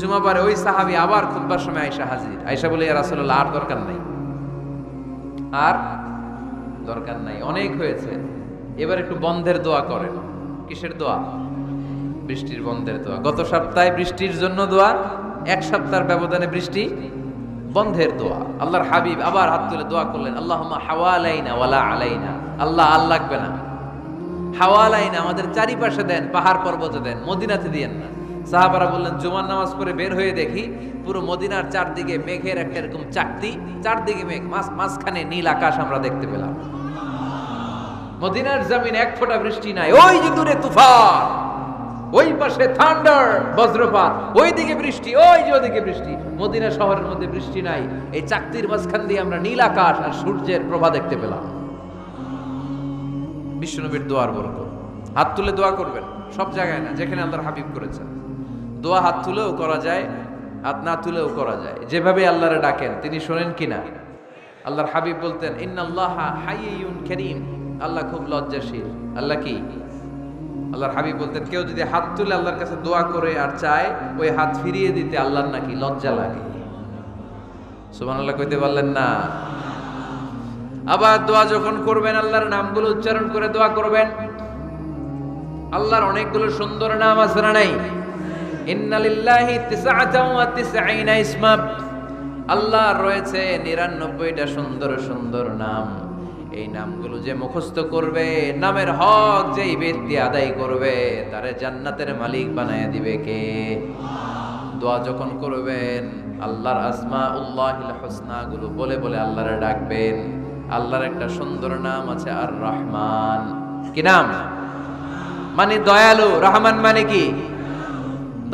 জুমাবারে ওই সাহাবী আবার খুতবার সময় আয়েশা হাজির। আয়েশা বলে, ইয়া রাসূলুল্লাহ, আর দরকার নাই, আর দরকার নাই, অনেক হয়েছে, এবার একটু বন্ধের দোয়া করেন। কিসের দোয়া? বৃষ্টির বন্ধের দোয়া। গত সপ্তাহে বৃষ্টির জন্য দোয়া, এক সপ্তাহের ব্যবধানে বৃষ্টি বন্ধের দোয়া। আল্লাহর হাবিব আবার হাত তুলে দোয়া করলেন, আল্লাহুম্মা হাওয়ালাইনা ওয়ালা আলাইনা। আল্লাহ, আর লাগবে না, হাওয়ালাইনা, আমাদের চারিপাশে দেন, পাহাড় পর্বতে দেন, মদিনাতে দিয়েন না। সাহাবারা বললেন, জুমার নামাজ পড়ে বের হয়ে দেখি পুরো মদিনার চারদিকে মেঘের একটা এরকম চাকতি, চারদিকে মেঘ, মাঝখানে নীল আকাশ আমরা দেখতে পেলাম। মদিনার জমিন এক ফোঁটা বৃষ্টি নাই। ওই যে দূরে তুফান, ওই পাশে থান্ডার, বজ্রপাত, ওইদিকে বৃষ্টি, ওই যে ওদিকে বৃষ্টি। মদিনা শহরের মধ্যে বৃষ্টি নাই, এই চাকতির মাঝখান দিয়ে আমরা নীল আকাশ আর সূর্যের প্রভা দেখতে পেলাম। বিশ্বনবীর দোয়ার বরকত। হাত তুলে দোয়া করবেন, সব জায়গায় না, যেখানে আল্লাহর হাবিব করেছেন। দোয়া হাত তুলেও করা যায়, হাত না তুলেও করা যায়। যেভাবে আল্লাহরে ডাকেন তিনি শোনেন কিনা। আল্লাহর হাবিব বলতেন, ইন্নাল্লাহা হাইয়ুন কারীম, আল্লাহ খুব লজ্জাশীল। আল্লাহ কি? আল্লাহর হাবিব বলতেন, কেউ যদি হাত তুলে আল্লাহর কাছে দোয়া করে আর চায়, ওই হাত ফিরিয়ে দিতে আল্লাহর নাকি লজ্জা লাগে। সুবহানাল্লাহ কইতে পারলেন না? আবার দোয়া যখন করবেন, আল্লাহর নামগুলো উচ্চারণ করে দোয়া করবেন। আল্লাহর অনেকগুলো সুন্দর নাম আছে না নাই? ইন্না লিল্লাহি 99 ইসমা, আল্লাহর রয়েছে 99টা সুন্দর সুন্দর নাম। এই নামগুলো যে মুখস্থ করবে, নামের হক যেই ব্যক্তি আদায় করবে, তারে জান্নাতের মালিক বানায় দিবে কে? দোয়া যখন করবেন, আল্লাহর আসমাউল্লাহিল হুসনা গুলো বলে বলে আল্লাহরে ডাকবেন। আল্লাহর একটা সুন্দর নাম আছে, আর রহমান। কি নাম? মানে দয়ালু। রহমান মানে কি?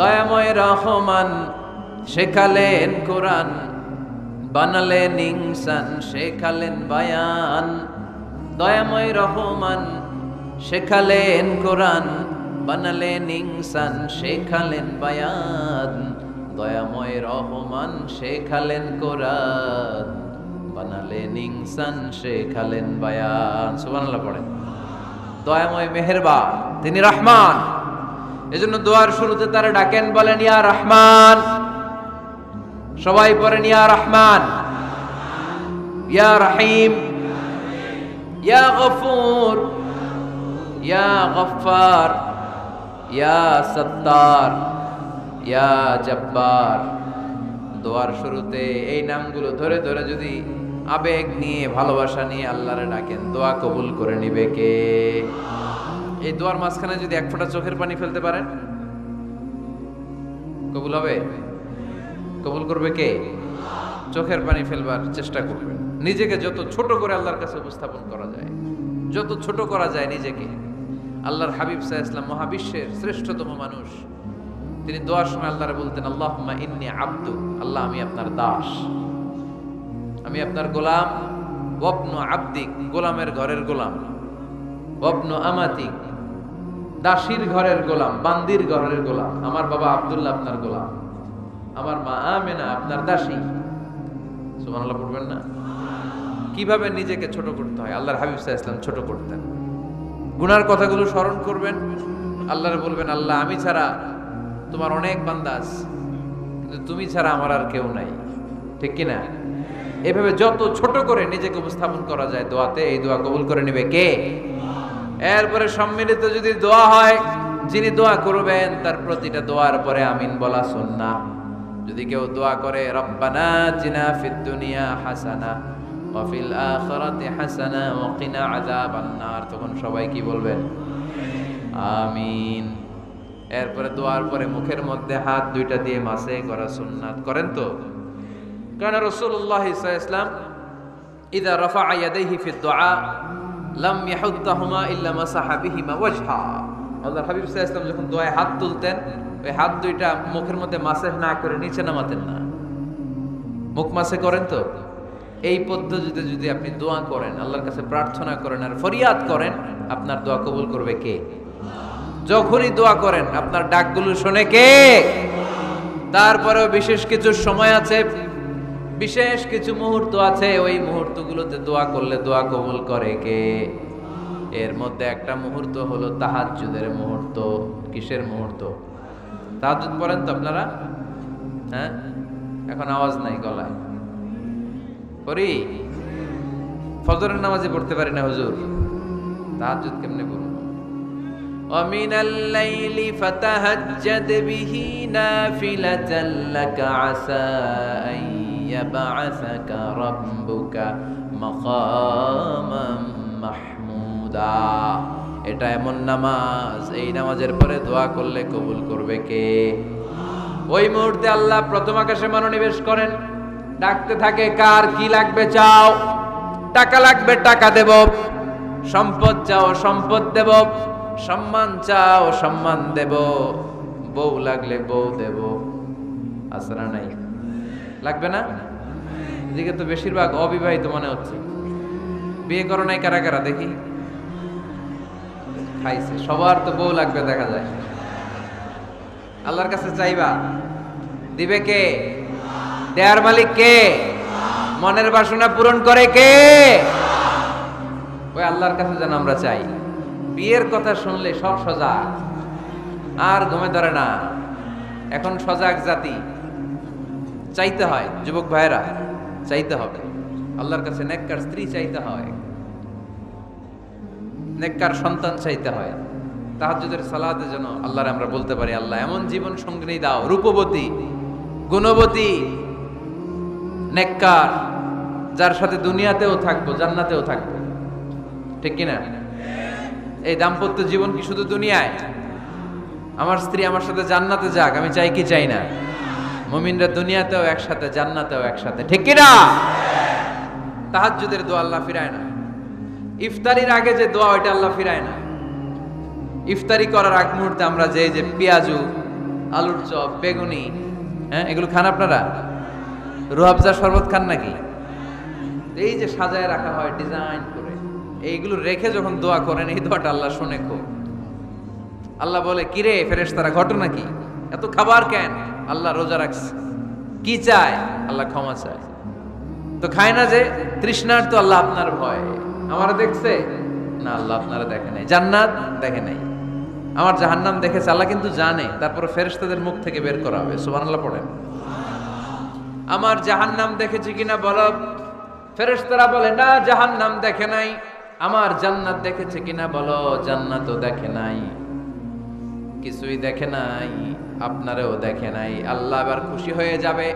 দয়াময়। রহমান শেখালেন কোরআন, বানালেন ইনসান, শেখালেন বায়ান। দয়াময় রহমান শেখালেন কোরআন, বানালেন ইনসান, শেখালেন বায়ান। দয়াময় রহমান শেখালেন কোরআন, বানালেন ইনসান, শেখালেন বায়ান। সুবহানাল্লাহ পড়েন। দয়াময় মেহেরবান, তিনি রহমান। এজন্য দোয়ার শুরুতে তারা ডাকেন, বলেন ইয়া রহমান। সবাই পড়েন ইয়া রহমান, ইয়া রহিম, ইয়া গফুর, ইয়া গফফার, ইয়া সত্তার, ইয়া জব্বার। দোয়ার শুরুতে এই নামগুলো ধরে ধরে যদি আবেগ নিয়ে, ভালোবাসা নিয়ে আল্লাহরে ডাকেন, দোয়া কবুল করে নিবে কে? এই দোয়ার মাঝখানে যদি এক ফোঁটা চোখের পানি ফেলতে পারেন, কবুল হবে? কবুল করবে কে? চোখের পানি ফেলবার চেষ্টা করবেন। নিজেকে যত ছোট করে আল্লাহর কাছে উপস্থাপন করা যায়, যত ছোট করা যায় নিজেকে। আল্লাহর হাবিব সাল্লাল্লাহু আলাইহি ওয়াসাল্লাম মহাবিশ্বের শ্রেষ্ঠতম মানুষ, তিনি দোয়ার সময় আল্লাহরে বলতেন, আল্লাহুম্মা ইন্নী আবদু, আল্লাহ আমি আপনার দাস, আমি আপনার গোলাম। ওয়াবনু আবদিক, গোলামের ঘরের গোলাম। ওয়াবনু আমাতিক, দাসীর ঘরের গোলাম, বান্দির ঘরের গোলাম। আমার বাবা আব্দুল্লাহ আপনার গোলাম, আমার মা আমেনা আপনার দাসী। সুবহানাল্লাহ পড়বেন না? কিভাবে নিজেকে ছোট করতে হয় আল্লাহর হাবিব সাল্লাল্লাহু আলাইহি ওয়াসাল্লাম ছোট করতেন। গুনার কথাগুলো স্মরণ করবেন, আল্লাহরে বলবেন, আল্লাহ আমি ছাড়া তোমার অনেক বান্দা আছে, কিন্তু তুমি ছাড়া আমার আর কেউ নাই। ঠিক কিনা? এভাবে যত ছোট করে নিজেকে উপস্থাপন করা যায় দোয়াতে, এই দোয়া কবুল করে নেবে কে? এরপরে সম্মিলিত যদি দোয়া হয়, যিনি দোয়া করবেন তার প্রতিটা দোয়ার পরে আমিন বলা সুন্নাহ। যদি কেউ দোয়া করে রব্বানা আতিনা ফিদ দুনিয়া হাসানা ওয়া ফিল আখিরাতি হাসানা ওয়া কিনা আযাবান নার, তখন সবাই কি বলবেন? আমিন। এরপরে দোয়ার পরে মুখের মধ্যে হাত দুইটা দিয়ে মাসে করা সুন্নাত। করেন তো? কারণ রাসূলুল্লাহ সাল্লাল্লাহু আলাইহি ওয়াসাল্লাম ইযা রাফা'a ইয়াদাইহি ফিদ দুআ লাম ইয়াহুত্তাহুমা ইল্লা মাসাহা বিহিমা ওয়াজহা। আল্লাহর হাবিব সাল্লাল্লাহু আলাইহি ওয়াসাল্লাম যখন দোয়ায় হাত তুলতেন, ওই হাত দুইটা মুখের মধ্যে মাসেহ না করে নিচে নামাতেন না। মুখ মাসে করেন তো? এই পদ্ধতিতে যদি আপনি দোয়া করেন, আল্লাহর কাছে প্রার্থনা করেন আর ফরিয়াদ করেন, আপনার দোয়া কবুল করবে কে? যখনই দোয়া করেন আপনার ডাকগুলো শোনে কে? তারপরেও বিশেষ কিছু সময় আছে, বিশেষ কিছু মুহূর্ত আছে, ওই মুহূর্তগুলোতে দোয়া করলে দোয়া কবুল করে কে? এর মধ্যে একটা মুহূর্ত হলো তাহাজ্জুদের মুহূর্ত। কিসের মুহূর্ত? তাহাজ্জুদ পড়েন তো আপনারা? হ্যাঁ, এখন আওয়াজ নাই গলায়। পড়ি? ফজরের নামাজে পড়তে পারি না হুজুর, তাহাজ্জুদ কেমনে পড়ব? ومن الليل فتهجد به نافلة لك عسى أن يبعثك ربك مقاما محمودا। এটা এমন নামাজ, এই নামাজের পরে দোয়া করলে কবুল করবে কে? ওই মুহূর্তে আল্লাহ প্রথম আকাশে মনোনিবেশ করেন, ডাকতে থাকে, কার কি লাগবে চাও? টাকা লাগবে টাকা দেব, সম্পদ চাও সম্পদ দেব, সম্মান চাও সম্মান দেব, বউ লাগলে বউ দেব। আসরা নাই? লাগবে না? এদিকে তো বেশিরভাগ অবিবাহিত মনে হচ্ছে। বিয়ে করো নাই কারা কারা দেখি? খাইছে। সবার তো বউ লাগবে দেখা যায়। আল্লাহর কাছে চাইবা, দিবে কে? দেয়ার মালিক কে? মনের বাসনা পূরণ করে কে? ওই আল্লাহর কাছে যেন আমরা চাই। বিয়ের কথা শুনলে সব সজাগ, আর ঘুমে ধরে না। এখন সজাগ জাতি, চাইতে হয়। যুবক ভাইরা, চাইতে হবে আল্লাহর কাছে। নেককার স্ত্রী চাইতে হয়, নেককার সন্তান চাইতে হয়। তাহাজ্জুদের সালাতে যেন আল্লাহর আমরা বলতে পারি, আল্লাহ এমন জীবন সঙ্গিনী দাও, রূপবতী, গুণবতী, নেককার, যার সাথে দুনিয়াতেও থাকবো জান্নাতেও থাকবো। ঠিক কিনা? এই দাম্পত্য জীবন কি শুধু দুনিয়ায়? আমার স্ত্রী আমার সাথে জান্নাতে যাক, আমি চাই কি চাই না? মুমিনরা দুনিয়াতেও একসাথে, জান্নাতেও একসাথে। ঠিক কিনা? তাহাজ্জুদের দোয়া আল্লাহ ফিরায় না। ইফতারির আগে যে দোয়া, ওইটা আল্লাহ ফিরায় না। ইফতারি করার আগ মুহূর্তে আমরা যে পেঁয়াজু, আলুর চপ, বেগুনি, হ্যাঁ, এগুলো খান আপনারা? রুহাবজা শরবত খান নাকি? এই যে সাজায় রাখা হয় ডিজাইন করে, এইগুলো রেখে যখন দোয়া করেন, এই দোয়াটা আল্লাহ শুনে খুব। আল্লাহ বলে, কিরে ফেরেশতারা, ঘটনা কি? এত খাবার কেন? আল্লাহ রোজা রাখছে। কি চায়? আল্লাহ ক্ষমা চায়। তো খায় না যে তৃষ্ণার, তো আল্লাহ আপনার ভয়। আমার দেখছে না, আল্লাহ আপনারা দেখে নাই। জান্নাত দেখে নাই, আমার জাহান্নাম দেখেছে আল্লাহ কিন্তু জানে। তারপরে ফেরেশতাদের মুখ থেকে বের করা হবে। সুবহানাল্লাহ পড়েন। আমার জাহান্নাম দেখেছি কিনা বলো? ফেরেশতারা বলে না, জাহান্নাম দেখে নাই। আমার জান্নাত দেখেছে কিনা বলো? জান্নাতও দেখে নাই, কিছুই দেখে নাই, আপনারেও দেখে নাই। আল্লাহ এবার খুশি হয়ে যাবে।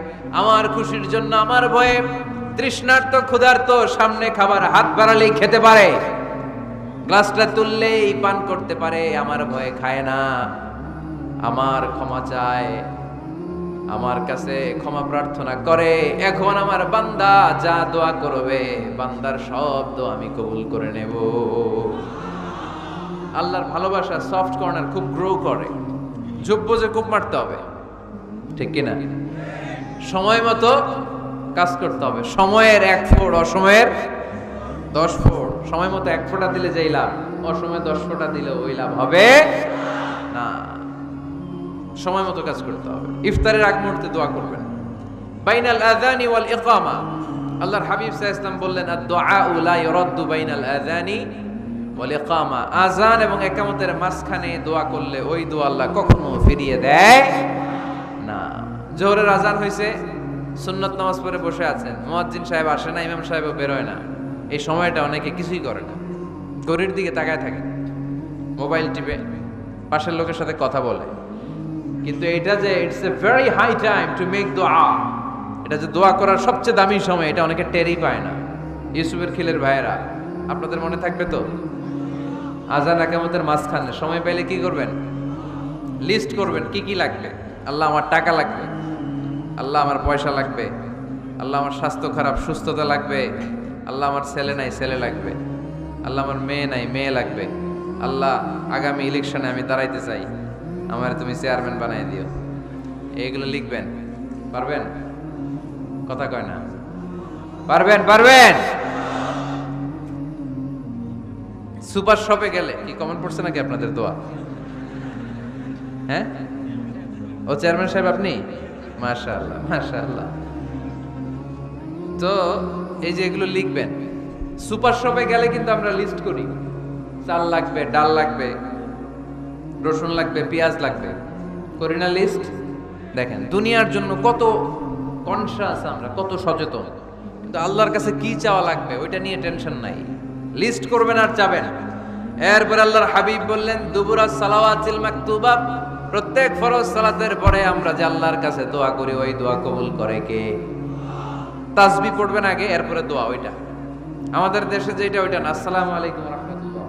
আমার খুশির জন্য আমার ভয়ে তৃষ্ণার্ত ক্ষুধার্ত সামনে খাবার হাত বাড়ালেই খেতে পারে, গ্লাসটা তুললেই পান করতে পারে, আমার ভয়ে খায় না। আমার ক্ষমা চায়, আমার কাছে ক্ষমা প্রার্থনা করে। এখন আমার বান্দা যা দোয়া করবে, বান্দার সব দোয়া আমি কবুল করে নেব। আল্লাহর ভালোবাসা সফট কর্নার খুব গ্রো করে। যোগ্য যে খুব মারতে হবে, ঠিক কিনা? সময় মতো কাজ করতে হবে। সময়ের 1 ফোঁট, অসময়ের 10 ফোঁট। সময় মতো 1 ফোঁটা দিলে যেই লাভ, অসময়ে 10 ফোঁটা দিলে ওই লাভ হবে না। সময় মতো কাজ করতে হবে। ইফতারের আগ মুহূর্তে দোয়া করবেন। বাইনাল আযানি ওয়াল ইকামা, আল্লাহর হাবিব সাল্লাল্লাহু আলাইহি ওয়াসাল্লাম বললেন, আদ-দুআউ লা ইউরাদ্দু বাইনাল আযানি ওয়াল ইকামা। আযান এবং ইকামতের মাঝখানে দোয়া করলে ওই দোয়া আল্লাহ কখনো ফিরিয়ে দেয় না। জোহরের আযান হইছে, সুন্নাত নামাজ পড়ে বসে আছেন, মুয়াজ্জিন সাহেব আসে না, ইমাম সাহেবও বের হয় না। এই সময়টা অনেকে কিছুই করে না, ঘড়ির দিকে তাকায় থাকে, মোবাইল টিপে, পাশের লোকের সাথে কথা বলে। কিন্তু এটা যে it's a very high time to make দোয়া, এটা যে দোয়া করার সবচেয়ে দামি সময়, এটা অনেকে টেরই পায় না। ইউসুফের খিলের ভাইয়েরা, আপনাদের মনে থাকবে তো? আযান ইকামতের মাঝখানে সময় পেলে কি করবেন? লিস্ট করবেন কি কি লাগবে। আল্লাহ আমার টাকা লাগবে, আল্লাহ আমার পয়সা লাগবে, আল্লাহ আমার স্বাস্থ্য খারাপ সুস্থতা লাগবে, আল্লাহ আমার ছেলে নাই ছেলে লাগবে, আল্লাহ আমার মেয়ে নাই মেয়ে লাগবে, আল্লাহ আগামী ইলেকশনে আমি দাঁড়াইতে চাই, আমার তুমি চেয়ারম্যান বানাই দিও। এইগুলো লিখবেন। পারবেন? কথা কয় না। পারবেন? পারবেন? সুপার শপে গেলে কি কমেন্ট পড়ছে নাকি আপনাদের দোয়া? হ্যাঁ, ও চেয়ারম্যান সাহেব আপনি? মাশাআল্লাহ মাশাআল্লাহ। তো এই যে এগুলো লিখবেন, সুপার শপে গেলে কিন্তু আমরা লিস্ট করি, চাল লাগবে, ডাল লাগবে, রসুন লাগবে, পেঁয়াজ লাগবে, করি না লিস্ট? দেখেন দুনিয়ার জন্য কত কনশাস আমরা, কত সচেতন, কিন্তু আল্লাহর কাছে কি চাওয়া লাগবে ওইটা নিয়ে টেনশন নাই, লিস্ট করবেন আর যাবেন। এরপর আল্লাহর হাবিব বললেন দুবুরা সালাওয়াতিল মাকতুবা, প্রত্যেক ফরজ সালাতের পরে আমরা যে আল্লাহর কাছে দোয়া করি ওই দোয়া কবুল করে কে? তাসবিহ পড়বেন আগে, এরপরে দোয়া। ওইটা আমাদের দেশে যেটা ওইটা না, আসসালামু আলাইকুম রাহমাতুল্লাহ,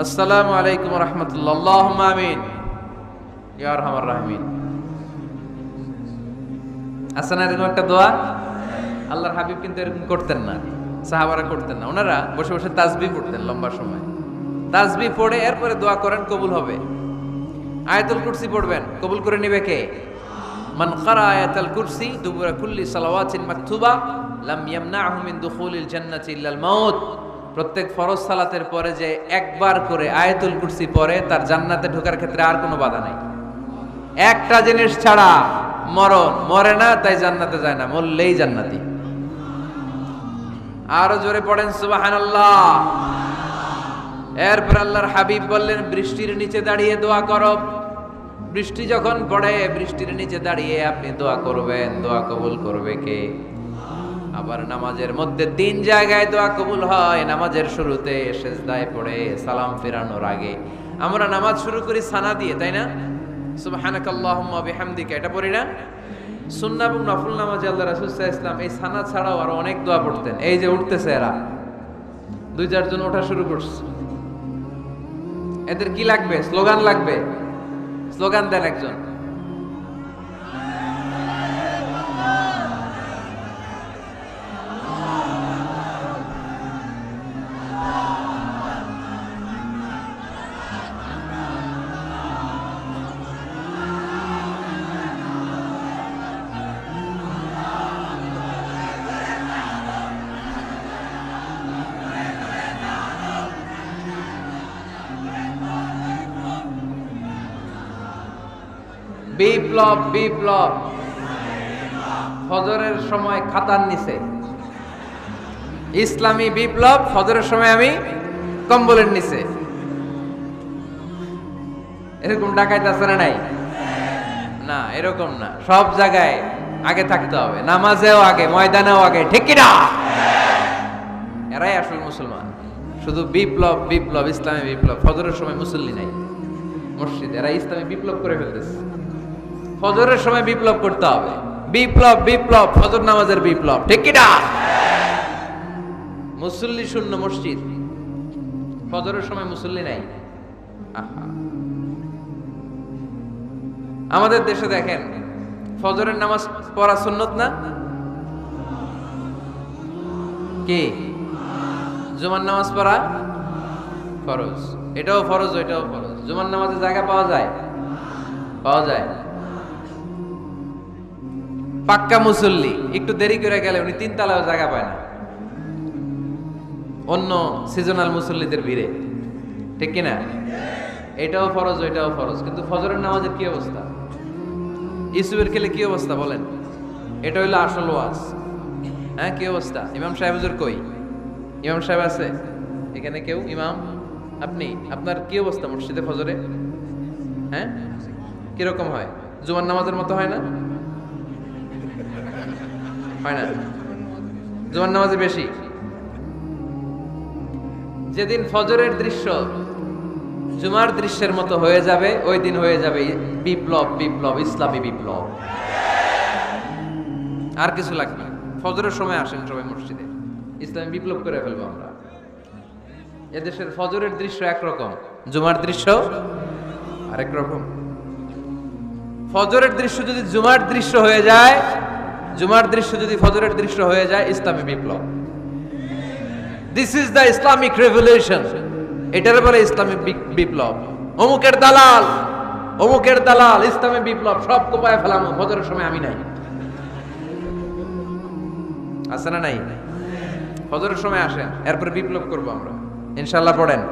আসসালামু আলাইকুম রাহমাতুল্লাহ, আল্লাহুম্মা আমিন ইয়া আরহামার রাহিমিন। আছে না এরকম একটা দোয়া? আল্লাহর হাবিব কিন্তু এরকম করতেন না, সাহাবারা করতেন না, ওনারা বসে বসে তাসবিহ পড়তেন লম্বা সময়। তাসবিহ পড়ে এরপরে দোয়া করেন, কবুল হবে। আয়াতুল কুরসি পড়বেন, কবুল করে নেবে কে? মান ক্বারা আয়াতুল কুরসি দুবুরা কুল্লি সালাওয়াতিন মাকতুবা লাম ইয়ামনাহু মিন দুখুলিল জান্নাতি ইল্লাল মাউত। প্রত্যেক ফরজ সালাতের পরে যে একবার করে আয়াতুল কুরসি পড়ে তার জান্নাতে ঢোকার ক্ষেত্রে আর কোনো বাধা নাই। একটা জিনিস ছাড়া, মরণ, মরে না তাই জান্নাতে যায় না, মরলেই জান্নাতি। আরো জোরে পড়েন সুবহানাল্লাহ। এরপর আল্লাহর হাবিব বললেন বৃষ্টির নিচে দাঁড়িয়ে দোয়া করো। বৃষ্টি যখন পড়ে বৃষ্টির নিচে দাঁড়িয়ে আপনি দোয়া করবেন, দোয়া কবুল করবে কে? আবার নামাজের মধ্যে 3 জায়গায় দোয়া কবুল হয়, নামাজের শুরুতে, সিজদায় পড়ে, সালাম ফেরানোর আগে। আমরা নামাজ শুরু করি সানা দিয়ে, তাই না? সুবহানাকাল্লাহুম্মা বিহামদিকা, এটা পড়ি না? সুন্নাহ এবং নফল নামাজে আল্লাহ রাসূল সাল্লাল্লাহু আলাইহি ওয়াসাল্লাম এই সানা ছাড়াও আরো অনেক দোয়া পড়তেন। এই যে উঠতেছে এরা 2-4 জন ওঠা শুরু করছে, এদের কি লাগবে? স্লোগান লাগবে, স্লোগান দেন একজন। বিপ্লব, বিপ্লব। ফজরের সময় খাতার নিচে, ইসলামী বিপ্লব। ফজরের সময় আমি কম্বলের নিচে। এরকম ডাকাইতে আছে না? নাই না, এরকম না, সব জায়গায় আগে থাকতে হবে, নামাজেও আগে, ময়দানেও আগে, ঠিক কিনা? এরাই আসল মুসলমান। শুধু বিপ্লব, বিপ্লব, ইসলামী বিপ্লব। ফজরের সময় মুসল্লি নাই মসজিদে, এরা ইসলামী বিপ্লব করে ফেলতেছে। ফজরের সময় বিপ্লব করতে হবে, বিপ্লব, বিপ্লব, ফজর নামাজের বিপ্লব, ঠিক কিনা? মুসল্লি শূন্য মসজিদ, ফজরের সময় মুসল্লি নাই। আমাদের দেশে দেখেন ফজরের নামাজ পড়া সুন্নত না? কি? জুমার নামাজ পড়া ফরজ। এটাও ফরজ, ওইটাও ফরজ। জুমার নামাজে জায়গা পাওয়া যায়? পাওয়া যায়। পাক্কা মুসল্লি একটু দেরি করে গেলে উনি 3 তলাও জায়গা পায় না অন্য সিজনাল মুসল্লিদের ভিড়ে, ঠিক কিনা? এটাও ফরজ, ওইটাও ফরজ। কিন্তু ফজরের নামাজের কি অবস্থা? ইসুবের খেলে কি অবস্থা বলেন? এটা হইলো আসল ওয়াজ। হ্যাঁ, কি অবস্থা? ইমাম সাহেব হুজুর কই? ইমাম সাহেব আছে এখানে কেউ? ইমাম আপনি, আপনার কি অবস্থা মসজিদে ফজরে? হ্যাঁ, কিরকম হয়? জুমার নামাজের মতো হয় না? হয় না? জুমার নামাজে বেশি। যেদিন ফজরের দৃশ্য জুমার দৃশ্যের মতো হয়ে যাবে ওই দিন হয়ে যাবে বিপ্লব, বিপ্লব, ইসলামী বিপ্লব। আর কিছু লাগবে না। ফজরের সময় আসেন সবাই মসজিদে, ইসলামী বিপ্লব করে ফেলবো আমরা। এদেশের ফজরের দৃশ্য একরকম, জুমার দৃশ্য আরেক রকম। ফজরের দৃশ্য যদি জুমার দৃশ্য হয়ে যায়, জুমার দৃশ্য যদি ফজরের দৃশ্য হয়ে যায়, ইসলামী বিপ্লব। This is the Islamic revolution. এটার বলে ইসলামী বিপ্লব। অমুকের দালাল, অমুকের দালাল, ইসলামী বিপ্লব সব কোপায় ফেলামো, ফজরের সময় আমি নাই। আছে না নাই? ফজরের সময় আসেন, এরপরে বিপ্লব করবো আমরা ইনশাআল্লাহ। পড়েন।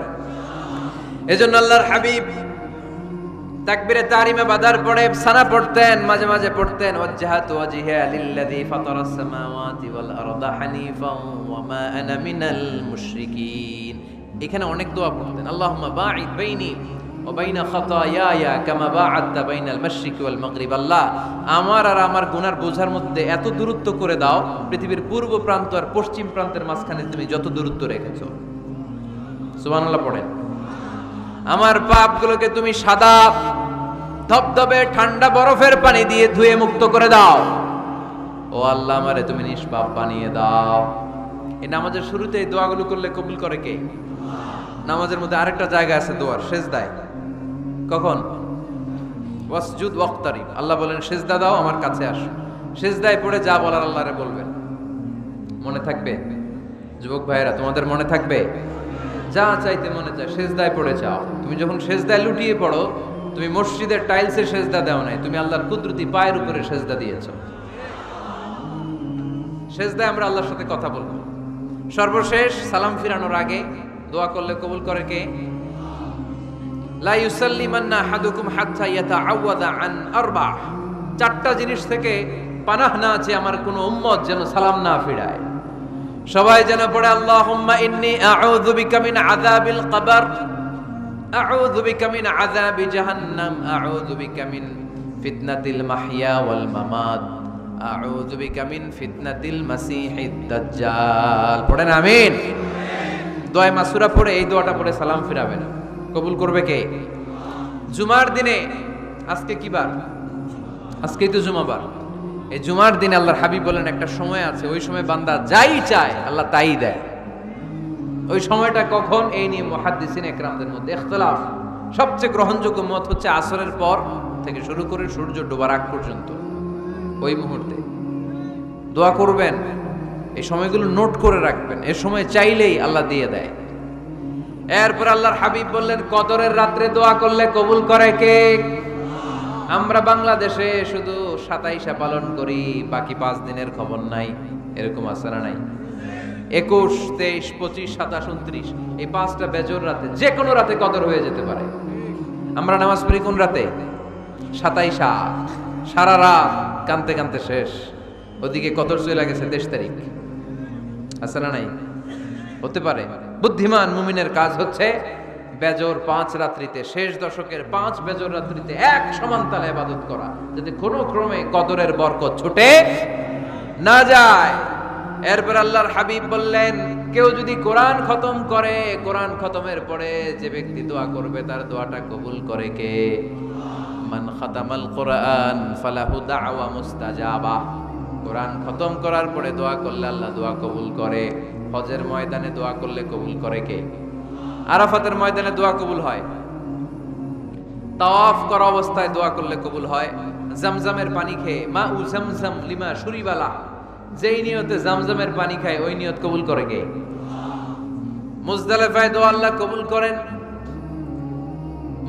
এজন্য আল্লাহর হাবিব তাকবীরে তাহরিমে বাদার পরে সানা পড়তেন, মাঝে মাঝে পড়তেন ওয়াজহাতু ওয়াজহিয়া লিল্লাযী ফাতারাস সামাওয়াতি ওয়াল আরদা হানিফাও ওয়া মা আনা মিনাল মুশরিকিন। এখানে অনেক দোয়া পড়তেন, আল্লাহুম্মা বাঈদ বাইনি ওয়া বাইনা খাতায়ায়া কামা বাআদতা বাইনাল মাশরিকি ওয়াল মাগরিব। আল্লাহ, আমার আর আমার গুনার বোঝার মধ্যে এত দূরত্ব করে দাও, পৃথিবীর পূর্ব প্রান্ত আর পশ্চিম প্রান্তের মাঝখানে তুমি যত দূরত্ব রেখেছো। সুবহানাল্লাহ পড়েন। আমার পাপগুলোকে তুমি সাদা ধবধবে ঠান্ডা বরফের পানি দিয়ে ধুয়ে মুক্ত করে দাও। ও আল্লাহ, আমারে তুমি নিষ্পাপ বানিয়ে দাও। এই নামাজের শুরুতে এই দোয়াগুলো করলে কবুল করে কে? নামাজের মধ্যে আরেকটা জায়গা আছে দোয়ার, সেজদায়। কখন? ওয়াসজুদ ওয়াক্তারিব। আল্লাহ বলেন সেজদা দাও, আমার কাছে আসো। সেজদায় পড়ে যা বলার আল্লাহরে বলবেন। মনে থাকবে? যুবক ভাইয়েরা, তোমাদের মনে থাকবে? যা চাইতে মনে চায় সেজদায় পড়ে চাও। তুমি যখন সেজদায় লুটিয়ে পড়ো, তুমি মসজিদের টাইলসে সেজদা দাও নাই, তুমি আল্লাহর কুদরতি পায়ের উপরে সেজদা দিয়েছো। সেজদায় আমরা আল্লাহর সাথে কথা বলবো। সর্বশেষ সালাম ফিরানোর আগে দোয়া করলে কবুল করে কে? লা ইউসাল্লিমান্না আহাদুকুম হাত্তা ইয়াতাআওয়াযা আন আরবা। চারটা জিনিস থেকে পানাহ না আছে আমার কোন উম্মত যেন সালাম না ফিরায়। সবাই যেন পড়ে আল্লাহুম্মা ইন্নী আউযু বিকা মিন আযাবিল কবর, আউযু বিকা মিন আযাবি জাহান্নাম, আউযু বিকা মিন ফিতনাতিল মাহইয়া ওয়াল মামাত, আউযু বিকা মিন ফিতনাতিল মাসিহিদ দাজ্জাল। পড়েন আমিন। দোয়া মাসুরা পড়ে এই দোয়াটা পড়ে সালাম ফিরাবেন। কবুল করবে কে? জুমার দিনে, আজকে কি বার? আজকেই তো জুমাবার। এই জুমার দিনে আল্লাহর হাবিব বলেন একটা সময় আছে, ওই সময় বান্দা যাই চায় আল্লাহ তাই দেয়। ওই সময়টা কখন? এই নিয়ে মুহাদ্দিসিন ইকরামদের মধ্যে ইখতিলাফ। সবচেয়ে গ্রহণযোগ্য মত হচ্ছে আসরের পর থেকে শুরু করে সূর্য ডোবার আগ পর্যন্ত, ওই মুহূর্তে দোয়া করবেন। এই সময়গুলো নোট করে রাখবেন, এই সময় চাইলেই আল্লাহ দিয়ে দেয়। এরপর আল্লাহর হাবিব বললেন কদরের রাত্রে দোয়া করলে কবুল করে কে? আমরা বাংলাদেশে শুধু 27 পালন করি, বাকি 5 দিনের খবর নাই। এরকম আছে না নাই? 21, 23, 25, 27, 29 এই 5টা বেজোর রাতে, যে কোনো রাতে কদর হয়ে যেতে পারে। আমরা নামাজ পড়ি কোন রাতে? 27। সারা রাত কানতে কানতে শেষ, ওদিকে কদর চলে গেছে 23 তারিখ। আছে না নাই? হতে পারে। বুদ্ধিমান মুমিনের কাজ হচ্ছে বেজর 5 রাত্রিতে, শেষ দশকের 5 বেজর রাত্রিতে এক সমান তালে ইবাদত করা, যাতে কোনো ক্রমে কদরের বরকত ছুটে না যায়। এরপর আল্লাহর হাবিব বললেন কেউ যদি কোরআন খতম করে, কোরআন খতমের পরে যে ব্যক্তি দোয়া করবে তার দোয়াটা কবুল করে কে? মান খাতামাল কোরআন ফালাহু দাওয়া মুস্তাজাবা। কোরআন খতম করার পরে দোয়া করলে আল্লাহ দোয়া কবুল করে। হজের ময়দানে দোয়া করলে কবুল করে কে? আরাফাতের ময়দানে দোয়া কবুল হয়। তাওয়াফ করা অবস্থায় দোয়া করলে কবুল হয়। জামজামের পানি খেয়ে, মা উ জামজাম লিমা শুরিবালা, যেই নিয়তে জামজামের পানি খায় ওই নিয়ত কবুল করে কে? মুজদালিফায় দোয়া আল্লাহ কবুল করেন,